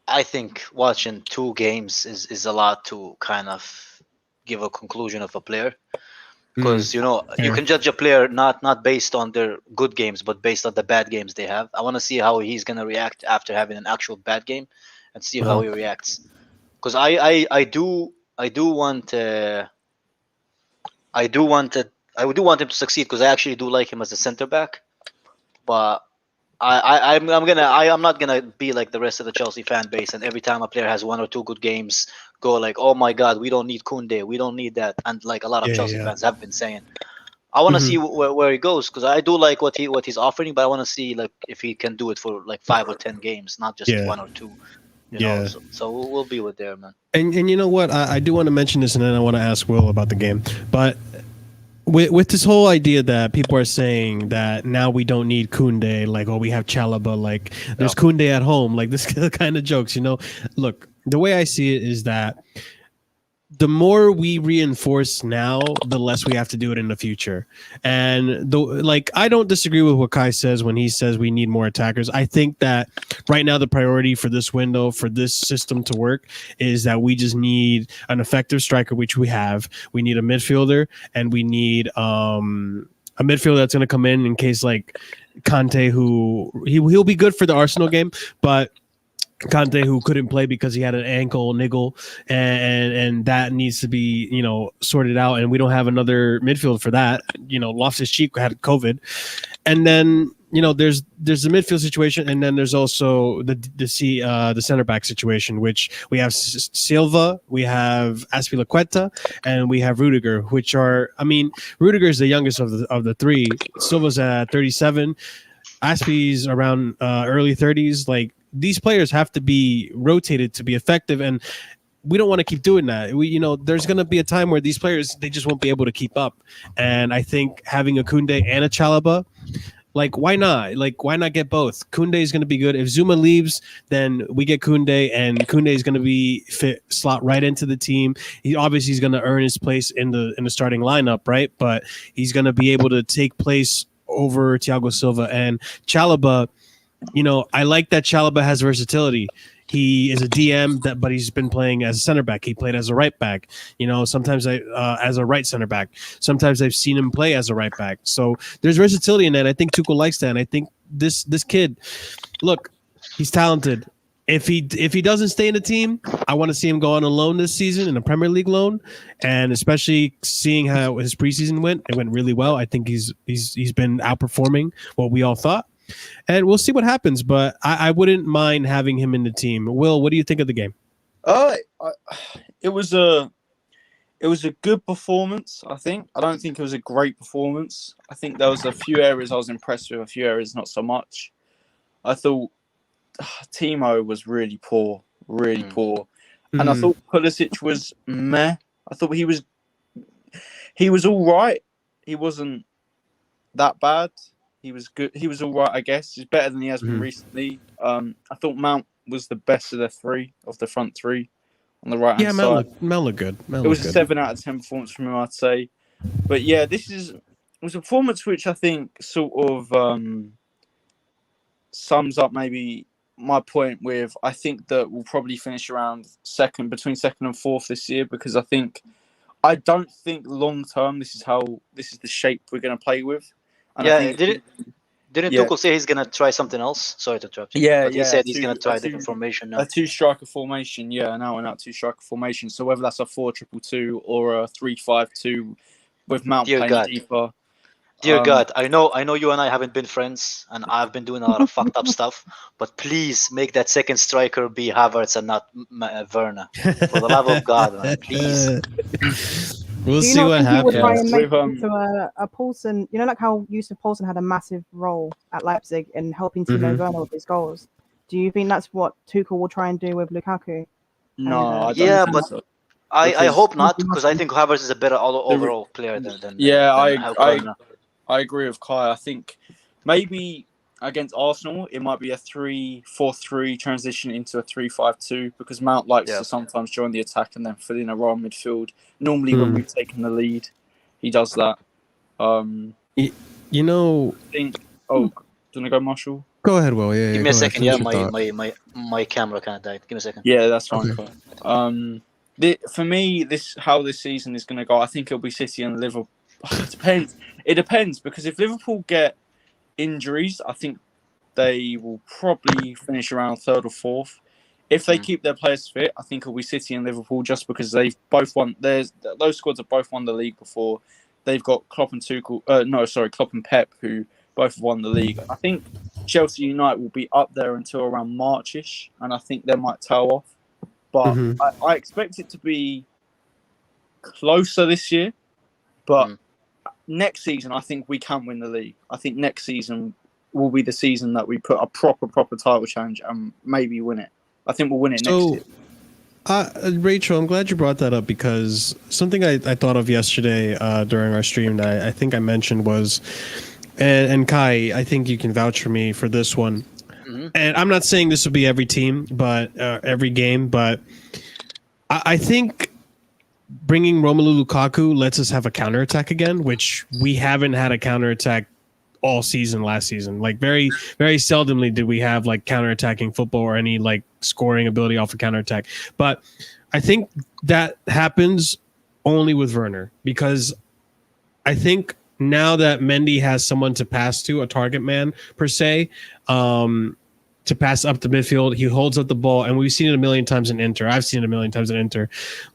I think watching two games is a lot to kind of give a conclusion of a player, because you fair. can judge a player not based on their good games, but based on the bad games they have. I want to see how he's gonna react after having an actual bad game, and see how Uh-huh. he reacts. Because I do want I do want him to succeed, because I actually do like him as a center back, but I'm not gonna be like the rest of the Chelsea fan base, and every time a player has one or two good games, go like, "Oh my God, we don't need Kunde, we don't need that," and like a lot of Yeah, Chelsea yeah. fans have been saying. I want to see Mhm. where he goes, because I do like what he's offering, but I want to see like if he can do it for like 5 or 10 games, not just Yeah, one or two. yeah. So we'll be with there, man. And you know what? I do want to mention this, and then I want to ask Will about the game. But with this whole idea that people are saying that now we don't need Kunde, like, oh, we have Chalaba, like there's Yeah. Kunde at home, like this kind of jokes. Look, the way I see it is that the more we reinforce now, the less we have to do it in the future. And I don't disagree with what Kai says when he says we need more attackers. I think that right now the priority for this window, for this system to work, is that we just need an effective striker, which we have. We need a midfielder, and we need a midfielder that's going to come in case like Conte, who he'll be good for the Arsenal game, but Conte, who couldn't play because he had an ankle niggle, and that needs to be sorted out, and we don't have another midfield for that. Loftus Cheek had COVID, and then there's the midfield situation, and then there's also the center back situation, which we have Silva, we have Aspilicueta, and we have Rudiger, which are, I mean, Rudiger is the youngest of the three. Silva's at 37. Aspie's around early 30s. Like, these players have to be rotated to be effective, and we don't want to keep doing that. There's going to be a time where these players, they just won't be able to keep up. And I think having a Kunde and a Chalaba, like, why not? Like, why not get both? Kunde is going to be good. If Zuma leaves, then we get Kunde, and Kunde is going to be fit, slot right into the team. He's going to earn his place in the starting lineup, right? But he's going to be able to take place over Thiago Silva. And Chalaba, I like that Chalaba has versatility. He is a DM, but he's been playing as a center back. He played as a right back. Sometimes as a right center back. Sometimes I've seen him play as a right back. So there's versatility in that. I think Tuchel likes that. And I think this kid, look, he's talented. If he doesn't stay in the team, I want to see him go on a loan this season, in a Premier League loan, and especially seeing how his preseason went. It went really well. I think he's been outperforming what we all thought. And we'll see what happens, but I wouldn't mind having him in the team. Will, what do you think of the game? I, it was a good performance. I think. I don't think it was a great performance. I think there was a few areas I was impressed with, a few areas not so much. I thought Timo was really poor, really poor, and I thought Pulisic was meh. I thought he was all right. He wasn't that bad. He was good. He was all right, I guess. He's better than he has been recently. I thought Mount was the best of the front three on the right hand side. Mount looked good. It was a 7 out of 10 performance from him, I'd say. But yeah, it was a performance which I think sort of sums up maybe my point with, I think that we'll probably finish around between second and fourth this year, because I don't think long term this is the shape we're going to play with. And I think didn't Tuchel say he's going to try something else? Sorry to interrupt you. Yeah, but he said he's going to try a different formation now. A 2-striker formation, now and out 2-striker formation. So whether that's a 4-2-2 or a 3-5-2 with Mount playing deeper. Dear God, I know you and I haven't been friends, and I've been doing a lot of fucked up stuff. But please make that second striker be Havertz and not Werner. For the love of God, man, please. We'll see what happens. Try and make into a Paulson, like how Yusuf Paulson had a massive role at Leipzig in helping Timo Werner with his goals. Do you think that's what Tuchel will try and do with Lukaku? No, I don't think so. I hope not, because I think Havertz is a better overall player than I agree with Kai. I think maybe against Arsenal, it might be a 3-4-3 transition into a 3-5-2, because Mount likes to sometimes join the attack and then fill in a role in midfield. Normally, when we've taken the lead, he does that. Do you want to go, Marshall? Go ahead, Will. Yeah, give me a second. Yeah, my camera kind of died. Give me a second. Yeah, that's fine. Okay. For me, how this season is going to go, I think it'll be City and Liverpool. It depends. It depends, because if Liverpool get injuries, I think they will probably finish around third or fourth. If they keep their players fit, I think it'll be City and Liverpool, just because they've both won. Those squads have both won the league before. They've got Klopp and Pep, who both have won the league. I think Chelsea United will be up there until around Marchish, and I think they might tail off. But I expect it to be closer this year. But next season, I think we can win the league. I think next season will be the season that we put a proper title challenge and maybe win it. I think we'll win it next year. Rachel, I'm glad you brought that up, because something I thought of yesterday during our stream that I think I mentioned was, and Kai, I think you can vouch for me for this one. And I'm not saying this will be every team, but every game, but I think bringing Romelu Lukaku lets us have a counterattack again, which we haven't had a counterattack all season last season. Like very, very seldomly did we have like counterattacking football or any like scoring ability off a counterattack. But I think that happens only with Werner, because I think now that Mendy has someone to pass to, a target man per se, to pass up the midfield, he holds up the ball, and we've seen it a million times in Inter. I've seen it a million times in Inter.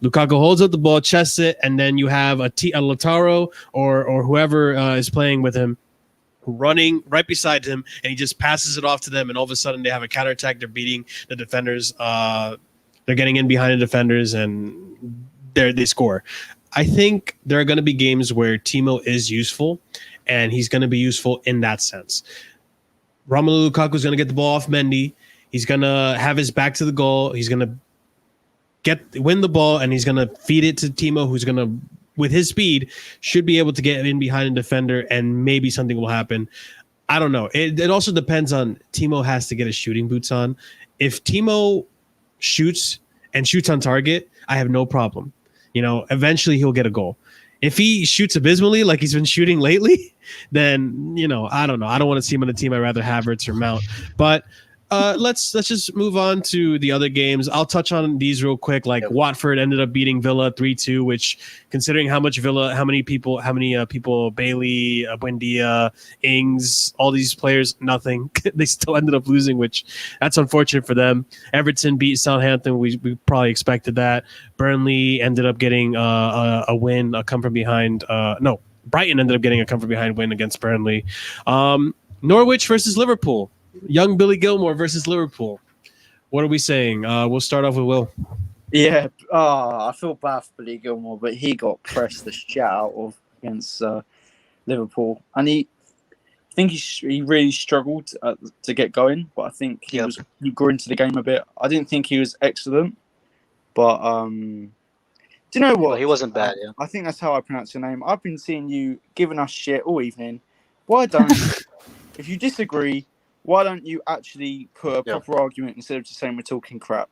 Lukaku holds up the ball, chests it, and then you have a Lautaro or whoever is playing with him running right beside him, and he just passes it off to them, and all of a sudden they have a counterattack. They're beating the defenders. They're getting in behind the defenders, and they score. I think there are going to be games where Timo is useful, and he's going to be useful in that sense. Romelu Lukaku is going to get the ball off Mendy. He's going to have his back to the goal. He's going to win the ball, and he's going to feed it to Timo, who's going to, with his speed, should be able to get in behind a defender, and maybe something will happen. I don't know. It also depends on, Timo has to get his shooting boots on. If Timo shoots on target, I have no problem. Eventually he'll get a goal. If he shoots abysmally like he's been shooting lately, then, I don't know. I don't want to see him on the team. I'd rather Havertz or Mount. But let's just move on to the other games. I'll touch on these real quick. Like Watford ended up beating Villa 3-2, which, considering how many people, Bailey, Buendia, Ings, all these players, nothing. They still ended up losing, which that's unfortunate for them. Everton beat Southampton. We probably expected that. Burnley ended up getting a win, a come from behind. Brighton ended up getting a come from behind win against Burnley. Norwich versus Liverpool. Young Billy Gilmore versus Liverpool. What are we saying? We'll start off with Will. Yeah, I feel bad for Billy Gilmore, but he got pressed the shit out of against Liverpool, and I think he really struggled to get going. But I think Yep. he grew into the game a bit. I didn't think he was excellent, but do you know Well, what? he wasn't bad. Yeah. I think that's how I pronounce your name. I've been seeing you giving us shit all evening. Why don't, if you disagree, why don't you actually put a Yeah. proper argument instead of just saying we're talking crap?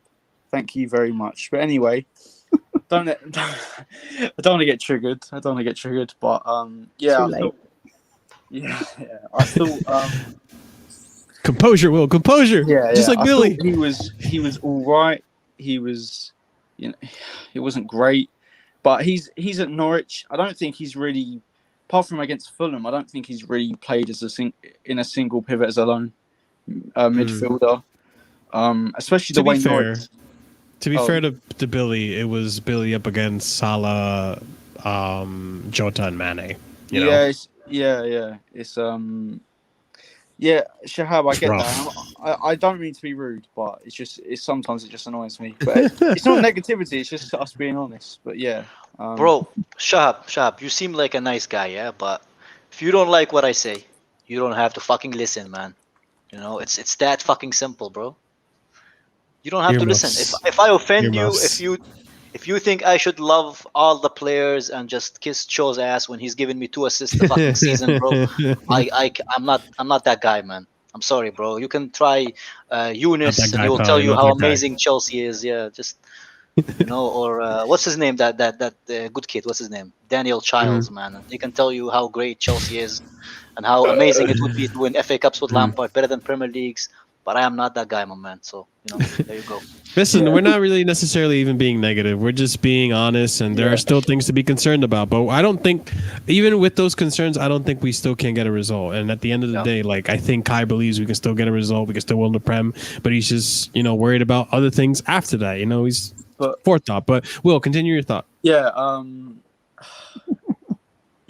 Thank you very much. But anyway, I don't want to get triggered. But yeah, Too I late. thought, I thought, Composure, Will. Composure. Just like I Billy. thought he was all right. He was, he wasn't great, but he's at Norwich. I don't think he's really, apart from against Fulham, I don't think he's really played as in a single pivot as a lone midfielder. Especially the way Norwich. To be fair to Billy, it was Billy up against Salah, Jota, and Mane. You know? It's yeah, Shahab, I get rough. that. I don't mean to be rude, but sometimes it just annoys me. But it's not negativity; it's just us being honest. But yeah, Bro, Shab, you seem like a nice guy, yeah. But if you don't like what I say, you don't have to fucking listen, man. You know, it's that fucking simple, bro. You don't have to listen. If I offend you, Earmuffs. if you think I should love all the players and just kiss Cho's ass when he's giving me 2 assists the fucking season, bro, I'm not that guy, man. I'm sorry, bro. You can try Eunice, and he will tell you how amazing Chelsea is. Yeah, just or what's his name? That good kid. What's his name? Daniel Childs, man. He can tell you how great Chelsea is and how amazing it would be to win FA Cups with Lampard, better than Premier Leagues. But I am not that guy, my man. So there you go. Listen, we're not really necessarily even being negative. We're just being honest, and there are still things to be concerned about. But I don't think, even with those concerns, I don't think we still can't get a result. And at the end of the day, like, I think Kai believes we can still get a result. We can still win the Prem, but he's just worried about other things after that. He's forethought. But Will, continue your thought.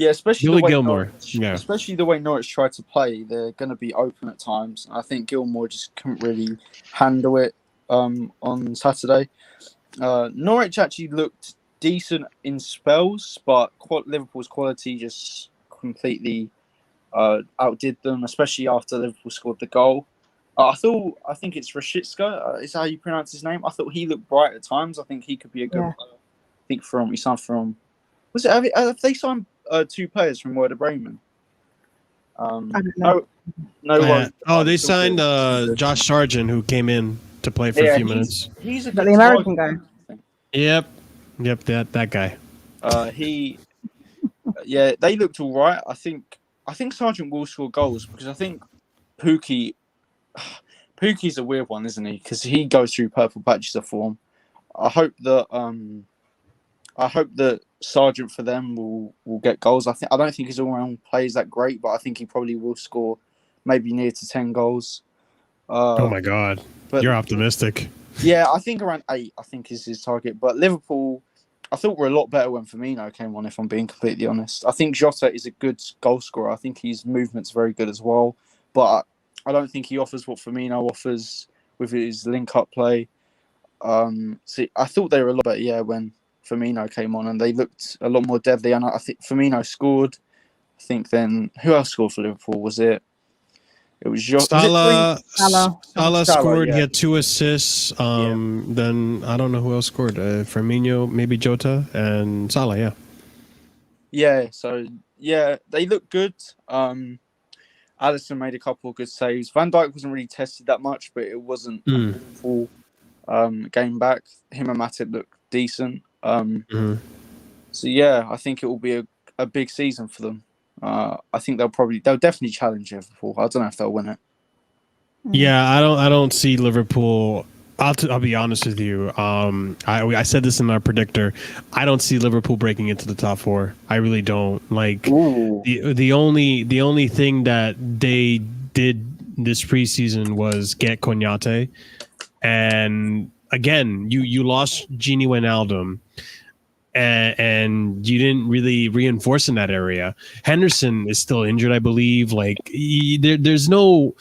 Especially Billy the way Gilmore. Especially the way Norwich tried to play. They're going to be open at times. I think Gilmore just couldn't really handle it on Saturday. Norwich actually looked decent in spells, but Liverpool's quality just completely outdid them, especially after Liverpool scored the goal. I think it's Rashitska, is how you pronounce his name. I thought he looked bright at times. I think he could be a good player. I think he signed from. Was it? Have they signed 2 players from Werder Bremen? I don't know. No. They signed Josh Sargent, who came in to play for a few minutes. He's a But good the American guy. Yep, that guy. They looked all right. I think Sargent will score goals because I think Pukki's a weird one, isn't he? Because he goes through purple patches of form. I hope that Sargent for them will get goals. I don't think his all-round play is that great, but I think he probably will score maybe near to 10 goals. Oh my God, you're optimistic. Yeah, I think around 8. I think is his target. But Liverpool, I thought were a lot better when Firmino came on. If I'm being completely honest, I think Jota is a good goal scorer. I think his movement's very good as well, but I don't think he offers what Firmino offers with his link-up play. I thought they were a lot better, when Firmino came on, and they looked a lot more deadly. And I think Firmino scored. I think then who else scored for Liverpool? Was it? It was Salah. Salah scored. Yeah. He had 2 assists. Then I don't know who else scored. Firmino, maybe Jota, and Salah. Yeah. Yeah. So they looked good. Alisson made a couple of good saves. Van Dijk wasn't really tested that much, but it wasn't a full game back. Him and Matip looked decent. So I think it will be a big season for them. I think they'll definitely challenge Liverpool. I don't know if they'll win it. Yeah, I don't see Liverpool. I'll be honest with you. I said this in our predictor. I don't see Liverpool breaking into the top 4. I really don't. Like the only thing that they did this preseason was get Kognate, and again, you lost Gini Wijnaldum. And you didn't really reinforce in that area. Henderson is still injured, I believe. Like there's no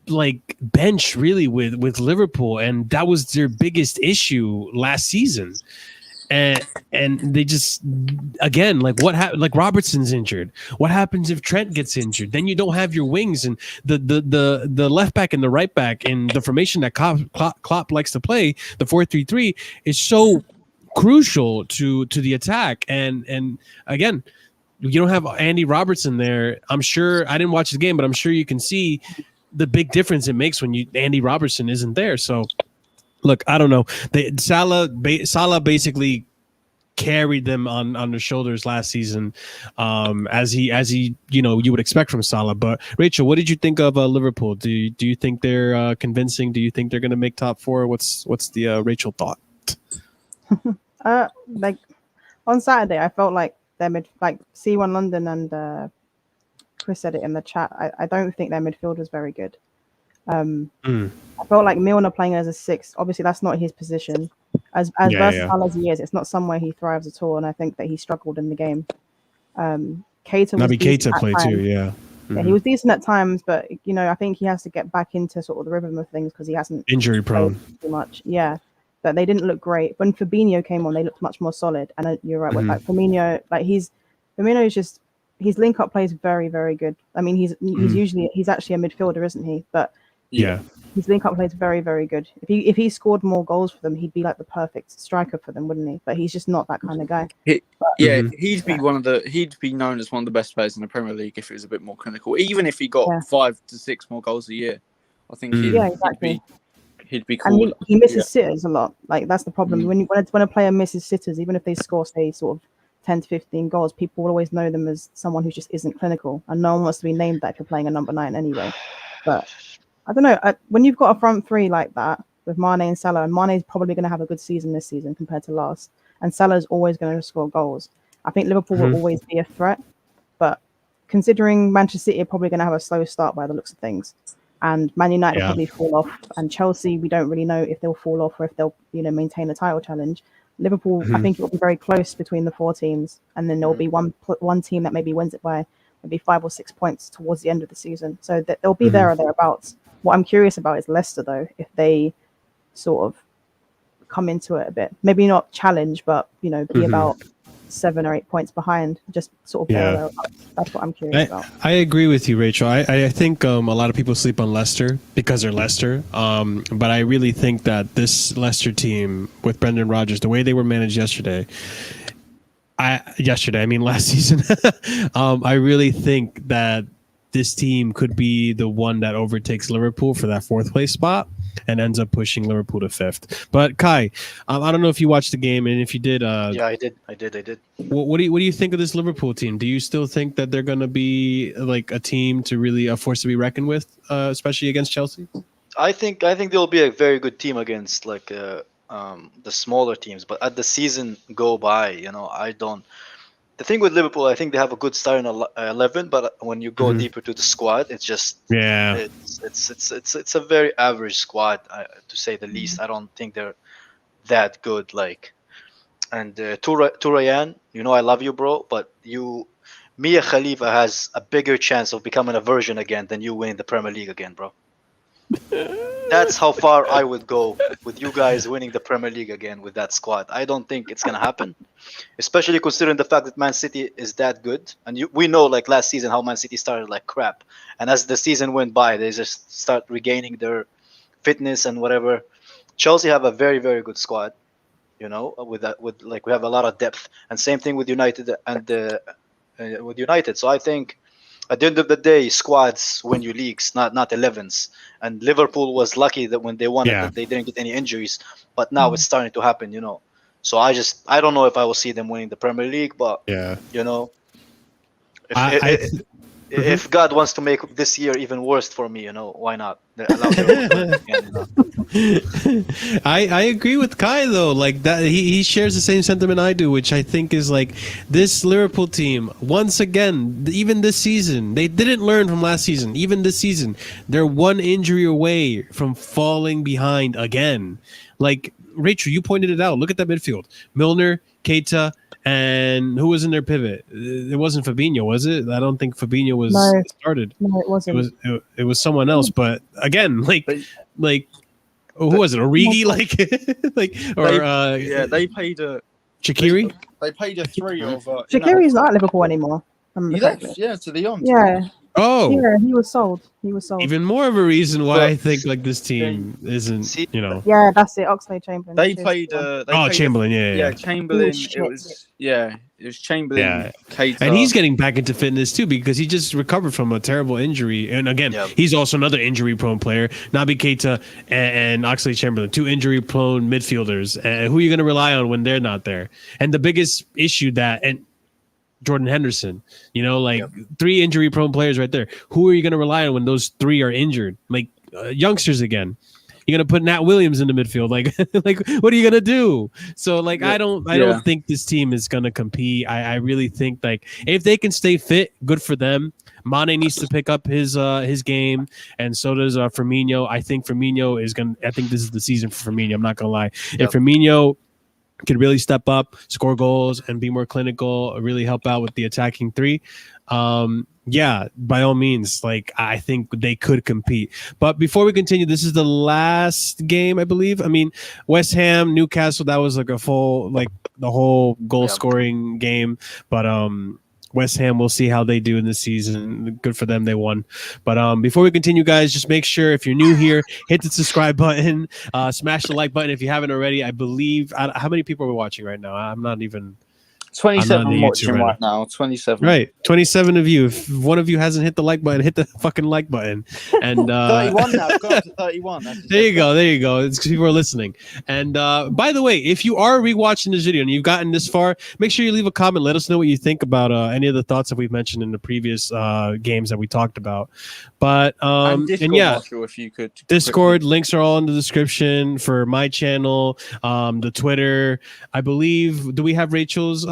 like bench really with Liverpool, and that was their biggest issue last season. And they just, again, like what happened, like Robertson's injured. What happens if Trent gets injured? Then you don't have your wings, and the left back and the right back in the formation that Klopp likes to play, the 4-3-3, is so crucial to the attack. And again, you don't have Andy Robertson there. I'm sure, I didn't watch the game, but I'm sure you can see the big difference it makes when Andy Robertson isn't there. So look, I don't know. Salah basically carried them on their shoulders last season, as he you would expect from Salah. But Rachel, what did you think of Liverpool? Do you think they're convincing? Do you think they're going to make top four? What's the Rachel thought? Like on Saturday, I felt like like C1 London and Chris said it in the chat. I don't think their midfield was very good. I felt like Milner playing as a 6. Obviously, that's not his position. As versatile as he is, it's not somewhere he thrives at all. And I think that he struggled in the game. Keita was Keita played too, yeah. Yeah, he was decent at times, but I think he has to get back into sort of the rhythm of things because he hasn't injury prone too much. Yeah, but they didn't look great. When Fabinho came on, they looked much more solid. And you're right with like Firmino. Like Firmino is just his link up play is very, very good. I mean, he's actually a midfielder, isn't he? But yeah, his link up play is very, very good. If he scored more goals for them, he'd be like the perfect striker for them, wouldn't he? But he's just not that kind of guy. He'd be known as one of the best players in the Premier League if he was a bit more clinical. Even if he got 5 to 6 more goals a year, I think he'd be cool. And he misses sitters a lot. Like that's the problem. When a player misses sitters, even if they score say sort of 10 to 15 goals, people will always know them as someone who just isn't clinical, and no one wants to be named that if you're playing a number 9 anyway. But I don't know. When you've got a front three like that with Mane and Salah, and Mane's probably going to have a good season this season compared to last, and Salah's always going to score goals. I think Liverpool will always be a threat, but considering Manchester City are probably going to have a slow start by the looks of things, and Man United will probably fall off, and Chelsea, we don't really know if they'll fall off or if they'll maintain a title challenge. Liverpool, I think it will be very close between the 4 teams, and then there will be one team that maybe wins it by maybe 5 or 6 points towards the end of the season. So that they'll be there or thereabouts. What I'm curious about is Leicester, though, if they sort of come into it a bit, maybe not challenge, but be about 7 or 8 points behind, just sort of that's what I'm curious about. I agree with you, Rachel. I think a lot of people sleep on Leicester because they're Leicester, but I really think that this Leicester team with Brendan Rodgers, the way they were managed yesterday, I mean last season, I really think that this team could be the one that overtakes Liverpool for that 4th place spot and ends up pushing Liverpool to 5th. But Kai, I don't know if you watched the game, and if you did, yeah, I did. What do you think of this Liverpool team? Do you still think that they're going to be like a team to really a force to be reckoned with, especially against Chelsea? I think they'll be a very good team against like the smaller teams. But as the season go by, I don't. The thing with Liverpool, I think they have a good start in 11, but when you go deeper to the squad, it's just it's a very average squad, to say the least. I don't think they're that good. And Turayan, I love you, bro, but Mia Khalifa has a bigger chance of becoming a virgin again than you winning the Premier League again, bro. That's how far I would go with you guys winning the Premier League again with that squad. I don't think it's going to happen, especially considering the fact that Man City is that good. And we know, like last season, how Man City started like crap. And as the season went by, they just start regaining their fitness and whatever. Chelsea have a very, very good squad, we have a lot of depth. And same thing with United with United. So I think at the end of the day, squads win you leagues, not 11s. And Liverpool was lucky that when they won it, that they didn't get any injuries. But now it's starting to happen, So I don't know if I will see them winning the Premier League, but if God wants to make this year even worse for me, why not? I agree with Kai though. Like that, he shares the same sentiment I do, which I think is like this Liverpool team. Once again, even this season, they didn't learn from last season. Even this season, they're one injury away from falling behind again. Like Rachel, you pointed it out. Look at that midfield: Milner, Keita, And who was in their pivot? It wasn't Fabinho, was it? I don't think Fabinho was No. started. No, it wasn't. It was someone else. But again, like who was it? Origi, they paid a Shaqiri. They paid a 3 of. Shaqiri's not at Liverpool anymore. He left, to the Lyon. Yeah. Oh, yeah, he was sold. Even more of a reason why But- I think like this team isn't, Yeah, that's it. Oxlade-Chamberlain. They played. Chamberlain, yeah. Chamberlain. He was It was Chamberlain. Yeah. Keita. And he's getting back into fitness too because he just recovered from a terrible injury. And again, he's also another injury-prone player. Naby Keita and Oxlade-Chamberlain, 2 injury-prone midfielders. And who are you going to rely on when they're not there? And the biggest issue and Jordan Henderson, 3 injury-prone players right there. Who are you going to rely on when those 3 are injured? Like youngsters again. You're gonna put Nat Williams in the midfield, like what are you gonna do? So I don't think this team is gonna compete. I really think if they can stay fit, good for them. Mane needs to pick up his game, and so does Firmino. I think Firmino is gonna. I think this is the season for Firmino. I'm not gonna lie. If Firmino could really step up, score goals, and be more clinical, really help out with the attacking 3. By all means, I think they could compete. But before we continue, this is the last game, I believe. I mean, West Ham, Newcastle, that was a full, the whole goal scoring game. But West Ham, we'll see how they do in this season. Good for them, they won. But before we continue, guys, just make sure if you're new here, hit the subscribe button, smash the like button if you haven't already. I believe, how many people are we watching right now? I'm not even... 27 watching right now. 27. Right, 27 of you. If one of you hasn't hit the like button, hit the fucking like button. And 31 now. Got up to 31. There you go. It's because people are listening. And by the way, if you are rewatching this video and you've gotten this far, make sure you leave a comment. Let us know what you think about any of the thoughts that we've mentioned in the previous games that we talked about. But and Marshall, if you could. Discord links are all in the description for my channel, the Twitter. I believe. Do we have Rachel's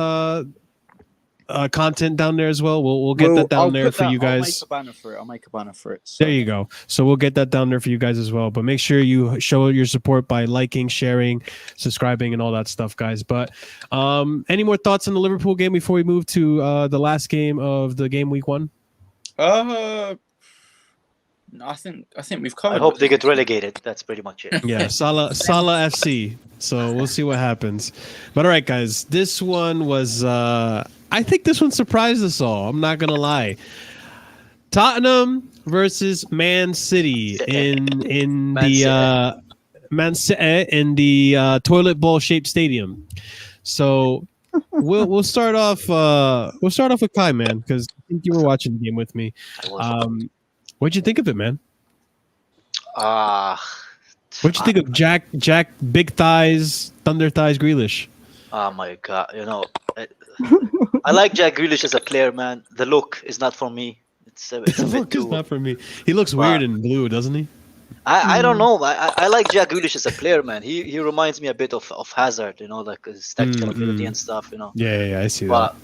content down there as well? We'll get that down there for you guys. I'll make a banner for it. So. There you go. So we'll get that down there for you guys as well. But make sure you show your support by liking, sharing, subscribing, and all that stuff, guys. But any more thoughts on the Liverpool game before we move to the last game of the game week 1? I think we've covered. I hope they get relegated. That's pretty much it. Yeah, Salah FC. So we'll see what happens. But all right, guys, this one was. I think this one surprised us all. I'm not gonna lie. Tottenham versus Man City in the toilet bowl shaped stadium. So we'll start off. We'll start off with Kai, man, because I think you were watching the game with me. What'd you think of it, man? What'd you think of Jack Big Thighs, Thunder Thighs Grealish? Oh my god, I like Jack Grealish as a player, man. The look is not for me. It's a bit too. Not for me. He looks weird in blue, doesn't he? I don't know. I like Jack Grealish as a player, man. He reminds me a bit of Hazard, like his tactical ability and stuff, Yeah, I see but that.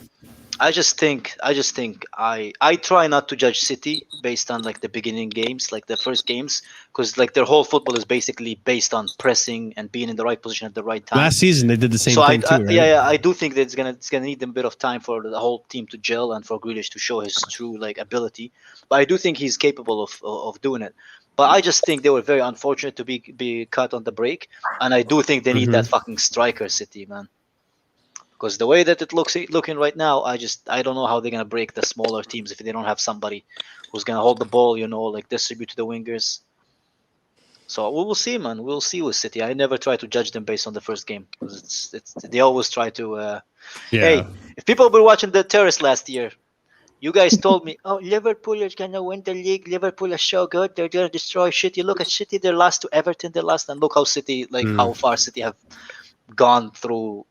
I just think I try not to judge City based on the beginning games, the first games, because their whole football is basically based on pressing and being in the right position at the right time. Last season they did the same thing too, right? Yeah, I do think that it's gonna need a bit of time for the whole team to gel and for Grealish to show his true ability. But I do think he's capable of doing it. But I just think they were very unfortunate to be cut on the break, and I do think they need that fucking striker, City, man. Because the way that it looking right now, I don't know how they're gonna break the smaller teams if they don't have somebody who's gonna hold the ball, distribute to the wingers. So we will see, man. We'll see with City. I never try to judge them based on the first game because they always try to. Hey, if people were watching the Terrace last year, you guys told me, oh, Liverpool is gonna win the league. Liverpool is so good. They're gonna destroy City. Look at City. They're lost to Everton. They're lost, and look how City, how far City have gone through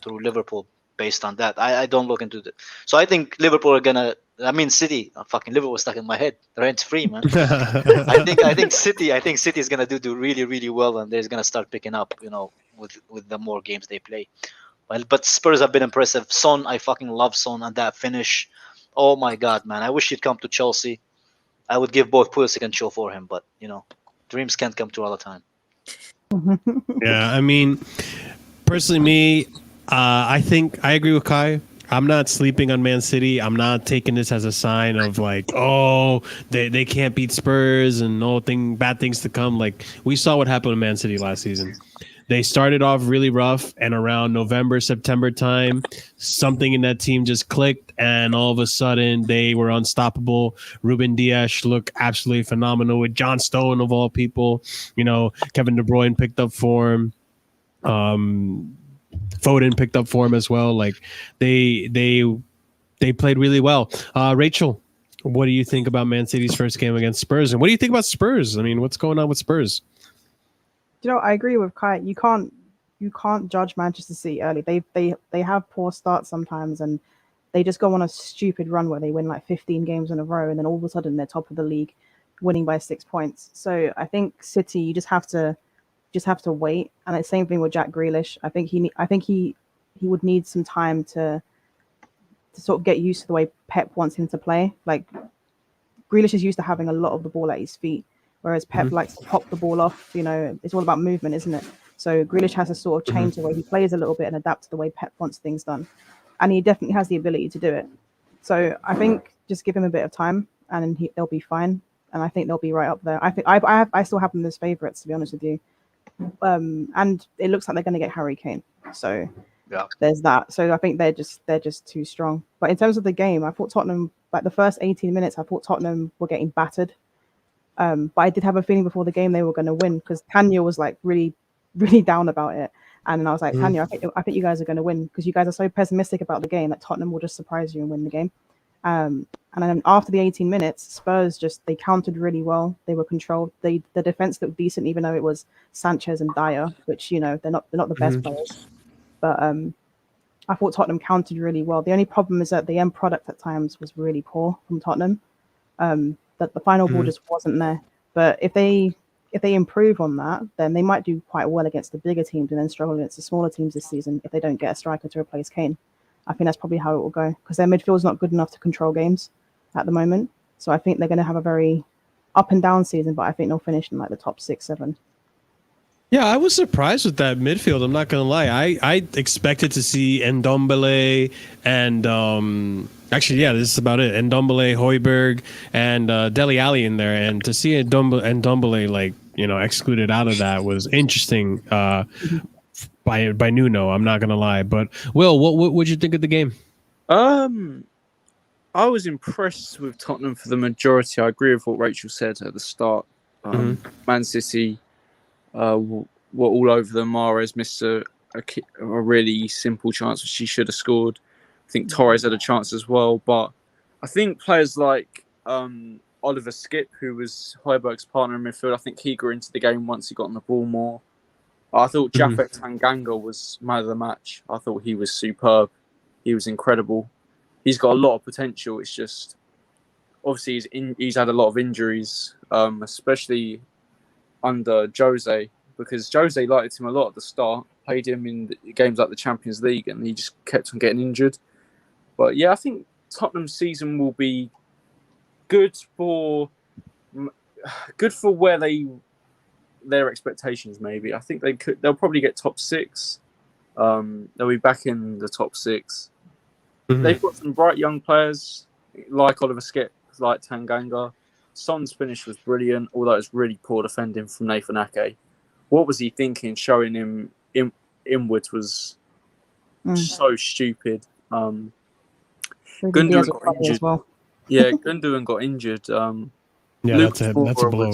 Liverpool based on that. I don't look into it. So I think Liverpool are gonna. I mean, City. Fucking Liverpool was stuck in my head. Rent free, man. I think City is gonna do really, really well, and they're gonna start picking up. With the more games they play. But Spurs have been impressive. Son, I fucking love Son and that finish. Oh my god, man! I wish he'd come to Chelsea. I would give both Pulisic and Shaw for him, but dreams can't come true all the time. Yeah, I mean, personally, I think I agree with Kai. I'm not sleeping on Man City. I'm not taking this as a sign of like, oh, they can't beat Spurs and bad things to come. Like we saw what happened to Man City last season. They started off really rough, and around November, September time, something in that team just clicked, and all of a sudden they were unstoppable. Ruben Dias looked absolutely phenomenal with John Stone of all people. Kevin De Bruyne picked up form. Foden picked up form as well. Like they played really well. Rachel, what do you think about Man City's first game against Spurs? And what do you think about Spurs? I mean, what's going on with Spurs? I agree with Kai. You can't judge Manchester City early. They have poor starts sometimes, and they just go on a stupid run where they win like 15 games in a row, and then all of a sudden they're top of the league, winning by 6 points. So I think City, you just have to wait. And the same thing with Jack Grealish. I think he would need some time to sort of get used to the way Pep wants him to play. Like Grealish is used to having a lot of the ball at his feet, whereas Pep likes to pop the ball off. It's all about movement, isn't it? So Grealish has to sort of change the way he plays a little bit and adapt to the way Pep wants things done. And he definitely has the ability to do it. So I think just give him a bit of time and they'll be fine. And I think they'll be right up there. I think I still have them as favourites, to be honest with you. And it looks like they're going to get Harry Kane. So there's that. So I think they're just too strong. But in terms of the game, I thought Tottenham, like the first 18 minutes, I thought Tottenham were getting battered. But I did have a feeling before the game they were going to win because Tanya was like really, really down about it. And I was like, Tanya, I think you guys are going to win because you guys are so pessimistic about the game that Tottenham will just surprise you and win the game. And then after the 18 minutes, Spurs they countered really well. They were controlled. The defense looked decent, even though it was Sanchez and Dyer, which they're not the best players. But I thought Tottenham countered really well. The only problem is that the end product at times was really poor from Tottenham. That the final ball just wasn't there. But if they improve on that, then they might do quite well against the bigger teams and then struggle against the smaller teams this season if they don't get a striker to replace Kane. I think that's probably how it will go because their midfield's not good enough to control games at the moment. So I think they're going to have a very up and down season, but I think they'll finish in like the top 6, 7. Yeah, I was surprised with that midfield. I'm not going to lie. I expected to see Ndombele and actually, yeah, this is about it. Ndombele, Højbjerg, and Dele Alli in there. And to see Ndombele excluded out of that was interesting by Nuno. I'm not going to lie. But Will, what would you think of the game? I was impressed with Tottenham for the majority. I agree with what Rachel said at the start. Man City were all over them. Mahrez missed a really simple chance which he should have scored. I think Torres had a chance as well. But I think players like Oliver Skipp, who was Højbjerg's partner in midfield, I think he grew into the game once he got on the ball more. I thought Japhet Tanganga was man of the match. I thought he was superb. He was incredible. He's got a lot of potential. It's just obviously he's had a lot of injuries, especially under Jose, because Jose liked him a lot at the start, played him in the games like the Champions League, and he just kept on getting injured. But yeah, I think Tottenham's season will be good for where their expectations maybe. I think they'll probably get top 6. They'll be back in the top 6. They've got some bright young players like Oliver Skipp, like Tanganga. Son's finish was brilliant, although it's really poor defending from Nathan Ake. What was he thinking? Showing him inwards was so stupid. Gundogan got injured. Well. Yeah, Gundogan got injured. That's a blow.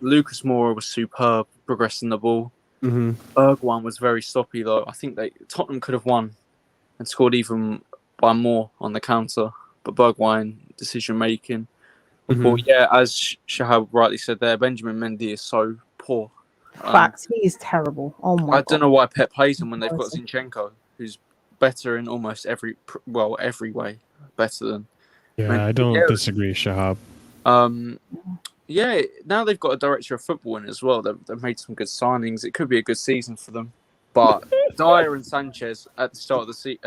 Lucas Moura was superb, progressing the ball. Bergwijn was very sloppy, though. I think Tottenham could have won and scored even by more on the counter, but Bergwijn decision making. But yeah, as Shahab rightly said there, Benjamin Mendy is so poor. Facts, he is terrible. Oh my God. I don't know why Pep plays him when they've got Zinchenko, who's better in almost every way, better than. Yeah, Mendy. I don't disagree, Shahab. Yeah, now they've got a director of football in as well. They've made some good signings. It could be a good season for them. But Dyer and Sanchez at the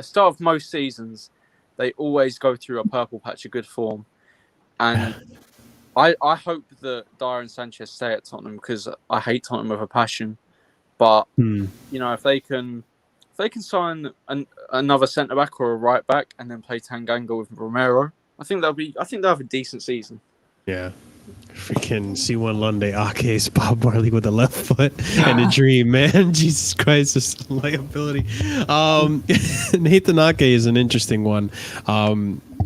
start of most seasons, they always go through a purple patch of good form. And I hope that Dyer and Sanchez stay at Tottenham because I hate Tottenham with a passion. But if they can they can sign another centre back or a right back and then play Tanganga with Romero, I think they'll have a decent season. Yeah. Freaking C1 Lunde Ake Bob Marley with the left foot and a dream, man. Jesus Christ, this liability. Nathan Ake is an interesting one.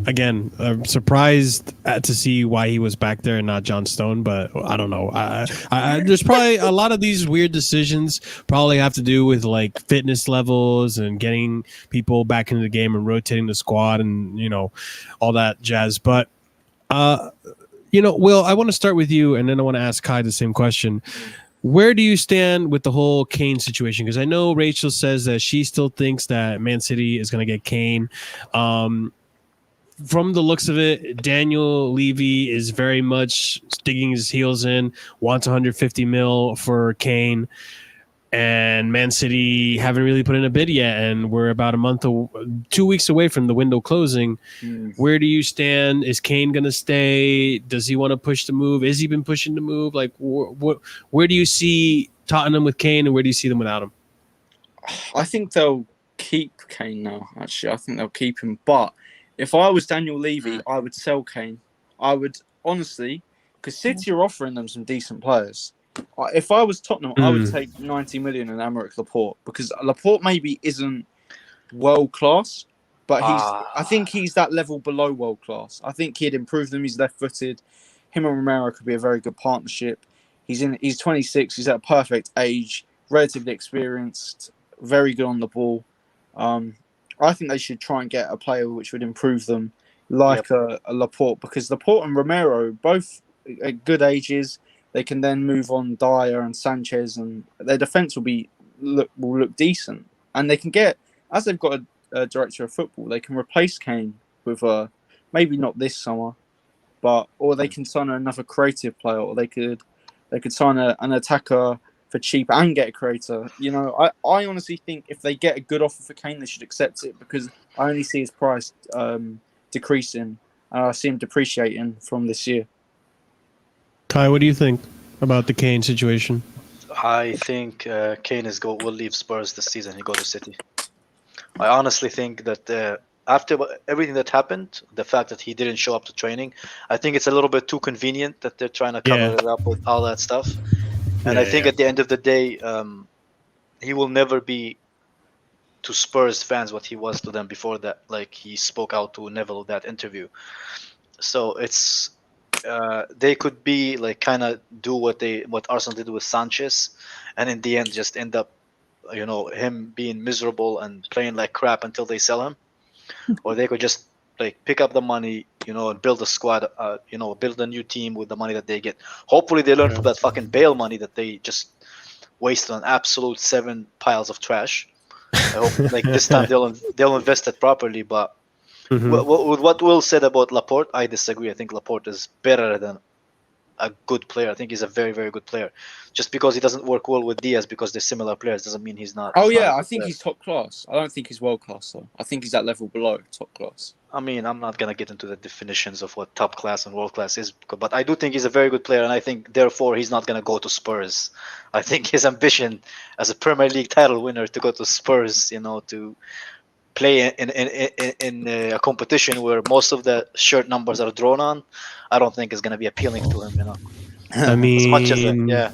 Again, I'm surprised to see why he was back there and not John Stone, but I don't know. There's probably a lot of these weird decisions probably have to do with like fitness levels and getting people back into the game and rotating the squad and, you know, all that jazz. But, you know, Will, I want to start with you, and then I want to ask Kai the same question. Where do you stand with the whole Kane situation? Because I know Rachel says that she still thinks that Man City is going to get Kane. From the looks of it, Daniel Levy is very much digging his heels in, wants 150 mil for Kane. And Man City haven't really put in a bid yet, and we're about 2 weeks away from the window closing. Where do you stand? Is Kane going to stay? Does he want to push the move? Has he been pushing the move? Like, where do you see Tottenham with Kane, and where do you see them without him? I think they'll keep Kane now, actually. I think they'll keep him. But if I was Daniel Levy, I would sell Kane. I would, honestly, because City are offering them some decent players. If I was Tottenham, I would take 90 million in Aymeric Laporte, because Laporte maybe isn't world class, but I think he's that level below world class. I think he'd improve them. He's left-footed. Him and Romero could be a very good partnership. He's 26. He's at a perfect age, relatively experienced, very good on the ball. I think they should try and get a player which would improve them, like a Laporte, because Laporte and Romero both at good ages. They can then move on Dyer and Sanchez, and their defence will look decent. And they can get, as they've got a director of football, they can replace Kane with maybe not this summer, or they can sign another creative player, or they could sign an attacker for cheap and get a creator. You know, I honestly think if they get a good offer for Kane, they should accept it, because I only see his price decreasing, and I see him depreciating from this year. Kai, what do you think about the Kane situation? I think Kane will leave Spurs this season. He go to City. I honestly think that after everything that happened, the fact that he didn't show up to training, I think it's a little bit too convenient that they're trying to cover it up with all that stuff. And I think at the end of the day, he will never be to Spurs fans what he was to them before that. Like, he spoke out to Neville in that interview. So it's they could be like kind of do what Arsenal did with Sanchez, and in the end just end up, you know, him being miserable and playing like crap until they sell him. Or they could just like pick up the money, you know, and build a squad, you know, build a new team with the money that they get. Hopefully they learn from that fucking Bale money that they just wasted on absolute 7 piles of trash. I hope like this time they'll invest it properly. But with what Will said about Laporte, I disagree. I think Laporte is better than a good player. I think he's a very, very good player. Just because he doesn't work well with Diaz because they're similar players doesn't mean he's not. Oh yeah, I think he's top class. I don't think he's world class though. I think he's that level below top class. I mean, I'm not gonna get into the definitions of what top class and world class is, but I do think he's a very good player, and I think therefore he's not gonna go to Spurs. I think his ambition as a Premier League title winner to go to Spurs, you know, to play in a competition where most of the shirt numbers are drawn on, I don't think is gonna be appealing to him, you know. I mean, as much as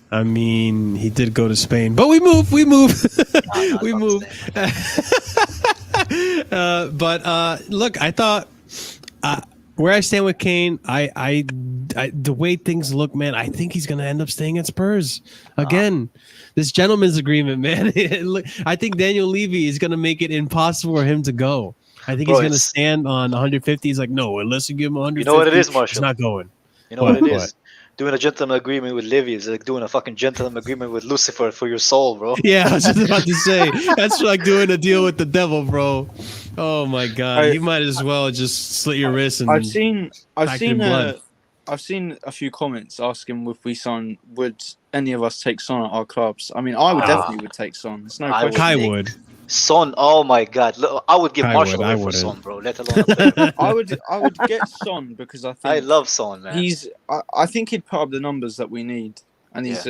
I mean, he did go to Spain, but we move, we move. But look, I thought where I stand with Kane, I the way things look, man, I think he's gonna end up staying at Spurs again. This gentleman's agreement, man. I think Daniel Levy is gonna make it impossible for him to go. I think he's gonna stand on 150. He's like, no, unless you give him 150. You know what it is, Marshall? He's not going. You know what it is? Doing a gentleman agreement with Levy is like doing a fucking gentleman agreement with Lucifer for your soul, bro. Yeah, I was just about to say that's like doing a deal with the devil, bro. Oh my god, you might as well just slit your wrist and. I've seen a few comments asking if would any of us take Son at our clubs. I mean, I would definitely would take Son. There's no question. Kai would. Son, oh my god, look, I would give Marshall away for Son, bro. Let alone. I would get Son because I think I love Son, man. I think he'd put up the numbers that we need, and he's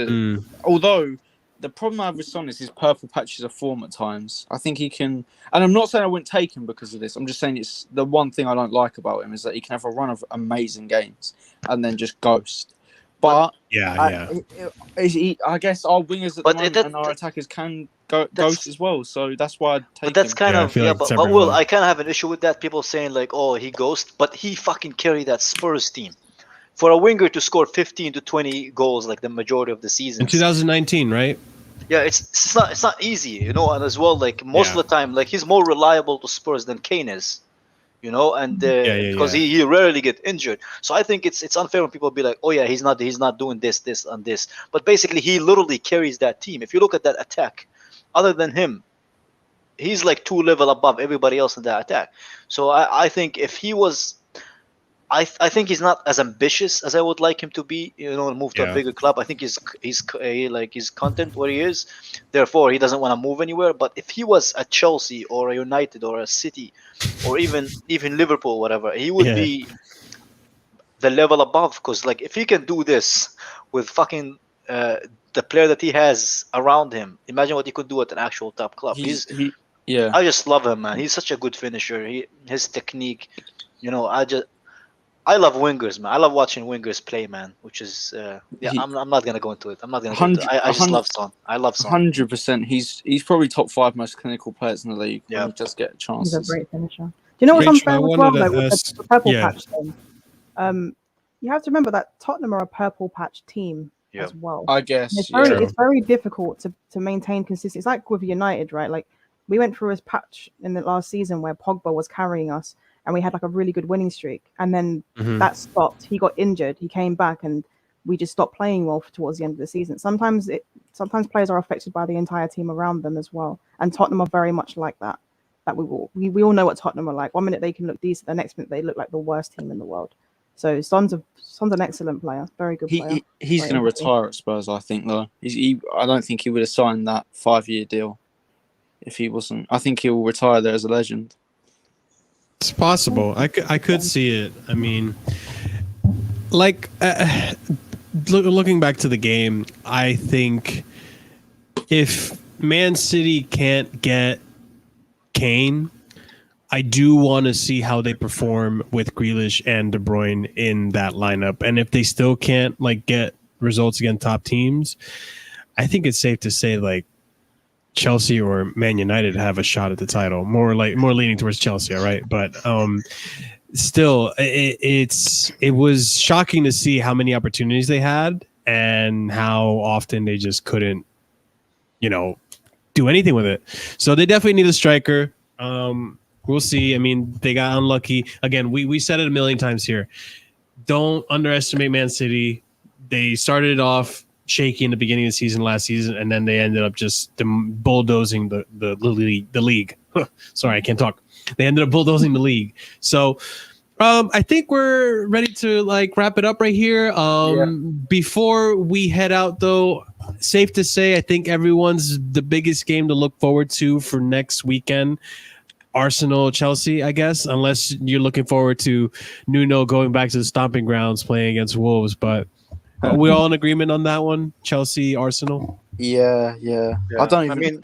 although the problem I have with Son is his purple patches of form at times. I think he can, and I'm not saying I wouldn't take him because of this. I'm just saying it's the one thing I don't like about him is that he can have a run of amazing games and then just ghost. But I guess our wingers at the moment and our attackers can ghost as well. So that's why I'd take But that's him. kind of like but everyone. Will, I kind of have an issue with that. People saying like, oh, he ghosts, but he fucking carried that Spurs team. For a winger to score 15 to 20 goals like the majority of the season In 2019, right? Yeah, it's not easy, you know, and as well, like most of the time, like he's more reliable to Spurs than Kane is, you know, and because he rarely get injured. So I think it's unfair when people be like, oh yeah, he's not doing this and this, but basically he literally carries that team. If you look at that attack, other than him, he's like 2 level above everybody else in that attack. So I think if he was. I think he's not as ambitious as I would like him to be, you know, and move to a bigger club. I think he's content where he is. Therefore, he doesn't want to move anywhere. But if he was at Chelsea or a United or a City or even Liverpool, whatever, he would be the level above. Because like if he can do this with fucking the player that he has around him, imagine what he could do at an actual top club. I just love him, man. He's such a good finisher. His technique, you know, I love wingers, man. I love watching wingers play, man. Which is, I'm not gonna go into it. I'm not gonna. I just love Son. I love Son. 100%. He's probably top 5 most clinical players in the league. When he just get chances. He's a great finisher. Do you know what's unfair as well, though, with the purple patch thing? You have to remember that Tottenham are a purple patch team as well. I guess it's very difficult to maintain consistency. It's like with United, right? Like we went through a patch in the last season where Pogba was carrying us. And we had like a really good winning streak, and then that stopped. He got injured. He came back, and we just stopped playing well towards the end of the season. Sometimes players are affected by the entire team around them as well. And Tottenham are very much like that. That we all know what Tottenham are like. 1 minute they can look decent, the next minute they look like the worst team in the world. So Son's an excellent player, very good player. He's going to retire at Spurs, I think. Though I don't think he would have signed that 5-year deal if he wasn't. I think he will retire there as a legend. It's possible. I could see it. I mean, like looking back to the game, I think if Man City can't get Kane, I do want to see how they perform with Grealish and De Bruyne in that lineup. And if they still can't like get results against top teams, I think it's safe to say like Chelsea or Man United have a shot at the title. More leaning towards Chelsea, all right? But still, it was shocking to see how many opportunities they had and how often they just couldn't, you know, do anything with it. So they definitely need a striker. We'll see. I mean, they got unlucky. Again, we said it a million times here. Don't underestimate Man City. They started it off shaky in the beginning of the season last season, and then they ended up just bulldozing the league. Sorry, I can't talk. They ended up bulldozing the league. So I think we're ready to like wrap it up right here. Before we head out, though, safe to say I think everyone's the biggest game to look forward to for next weekend. Arsenal, Chelsea, I guess, unless you're looking forward to Nuno going back to the stomping grounds playing against Wolves, but are we all in agreement on that one? Chelsea, Arsenal? Yeah. I mean,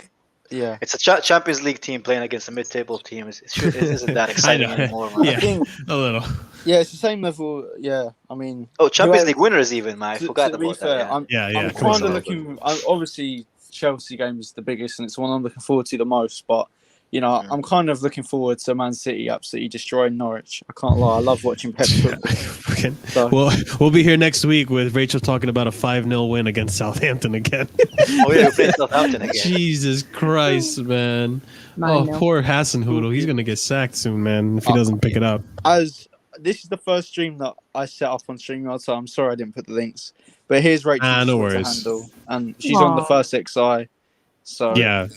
it's a Champions League team playing against a mid-table team. It isn't that exciting anymore, man. Yeah, I think, a little. Yeah, it's the same level. Yeah, I mean... Champions League winners even, man. I forgot about that. I'm kind of looking... Obviously, Chelsea game is the biggest, and it's the one I'm looking forward to the most, but you know, I'm kind of looking forward to Man City absolutely destroying Norwich. I can't lie. I love watching Pep football. So. We'll be here next week with Rachel talking about a 5-0 win against Southampton again. We're playing Southampton again. Jesus Christ, man. Poor Hasenhüttl. He's going to get sacked soon, man, if he doesn't pick it up. This is the first stream that I set up on StreamYard, so I'm sorry I didn't put the links. But here's Rachel's no worries. handle. And she's on the first XI. So yeah.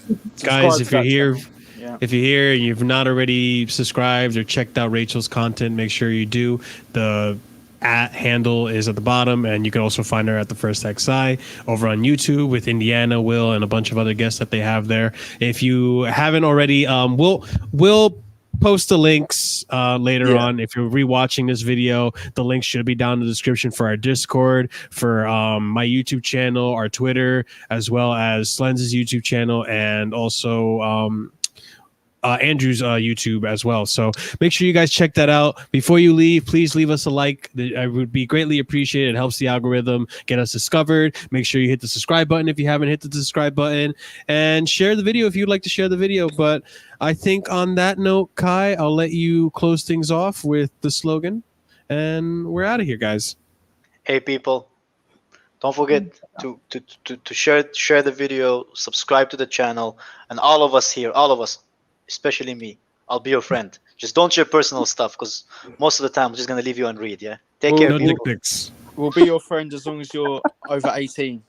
Guys, if you're here... Yeah. If you're here and you've not already subscribed or checked out Rachel's content, make sure you do. The @handle is at the bottom, and you can also find her at the First XI over on YouTube with Indiana, Will, and a bunch of other guests that they have there. If you haven't already, we'll post the links later Yeah. on. If you're rewatching this video, the link should be down in the description for our Discord, for my YouTube channel, our Twitter, as well as Slenz's YouTube channel, and also Andrew's YouTube as well. So make sure you guys check that out. Before you leave, please leave us a like. I would be greatly appreciated. It helps the algorithm get us discovered. Make sure you hit the subscribe button if you haven't hit the subscribe button, and share the video if you'd like to share the video. But I think on that note, Kai, I'll let you close things off with the slogan, and we're out of here, guys. Hey people, don't forget to share the video, subscribe to the channel, and all of us here, all of us, especially me, I'll be your friend. Just don't share personal stuff, because most of the time I'm just gonna leave you and read. Yeah, take care, No dick people. pics. We'll be your friend as long as you're over 18.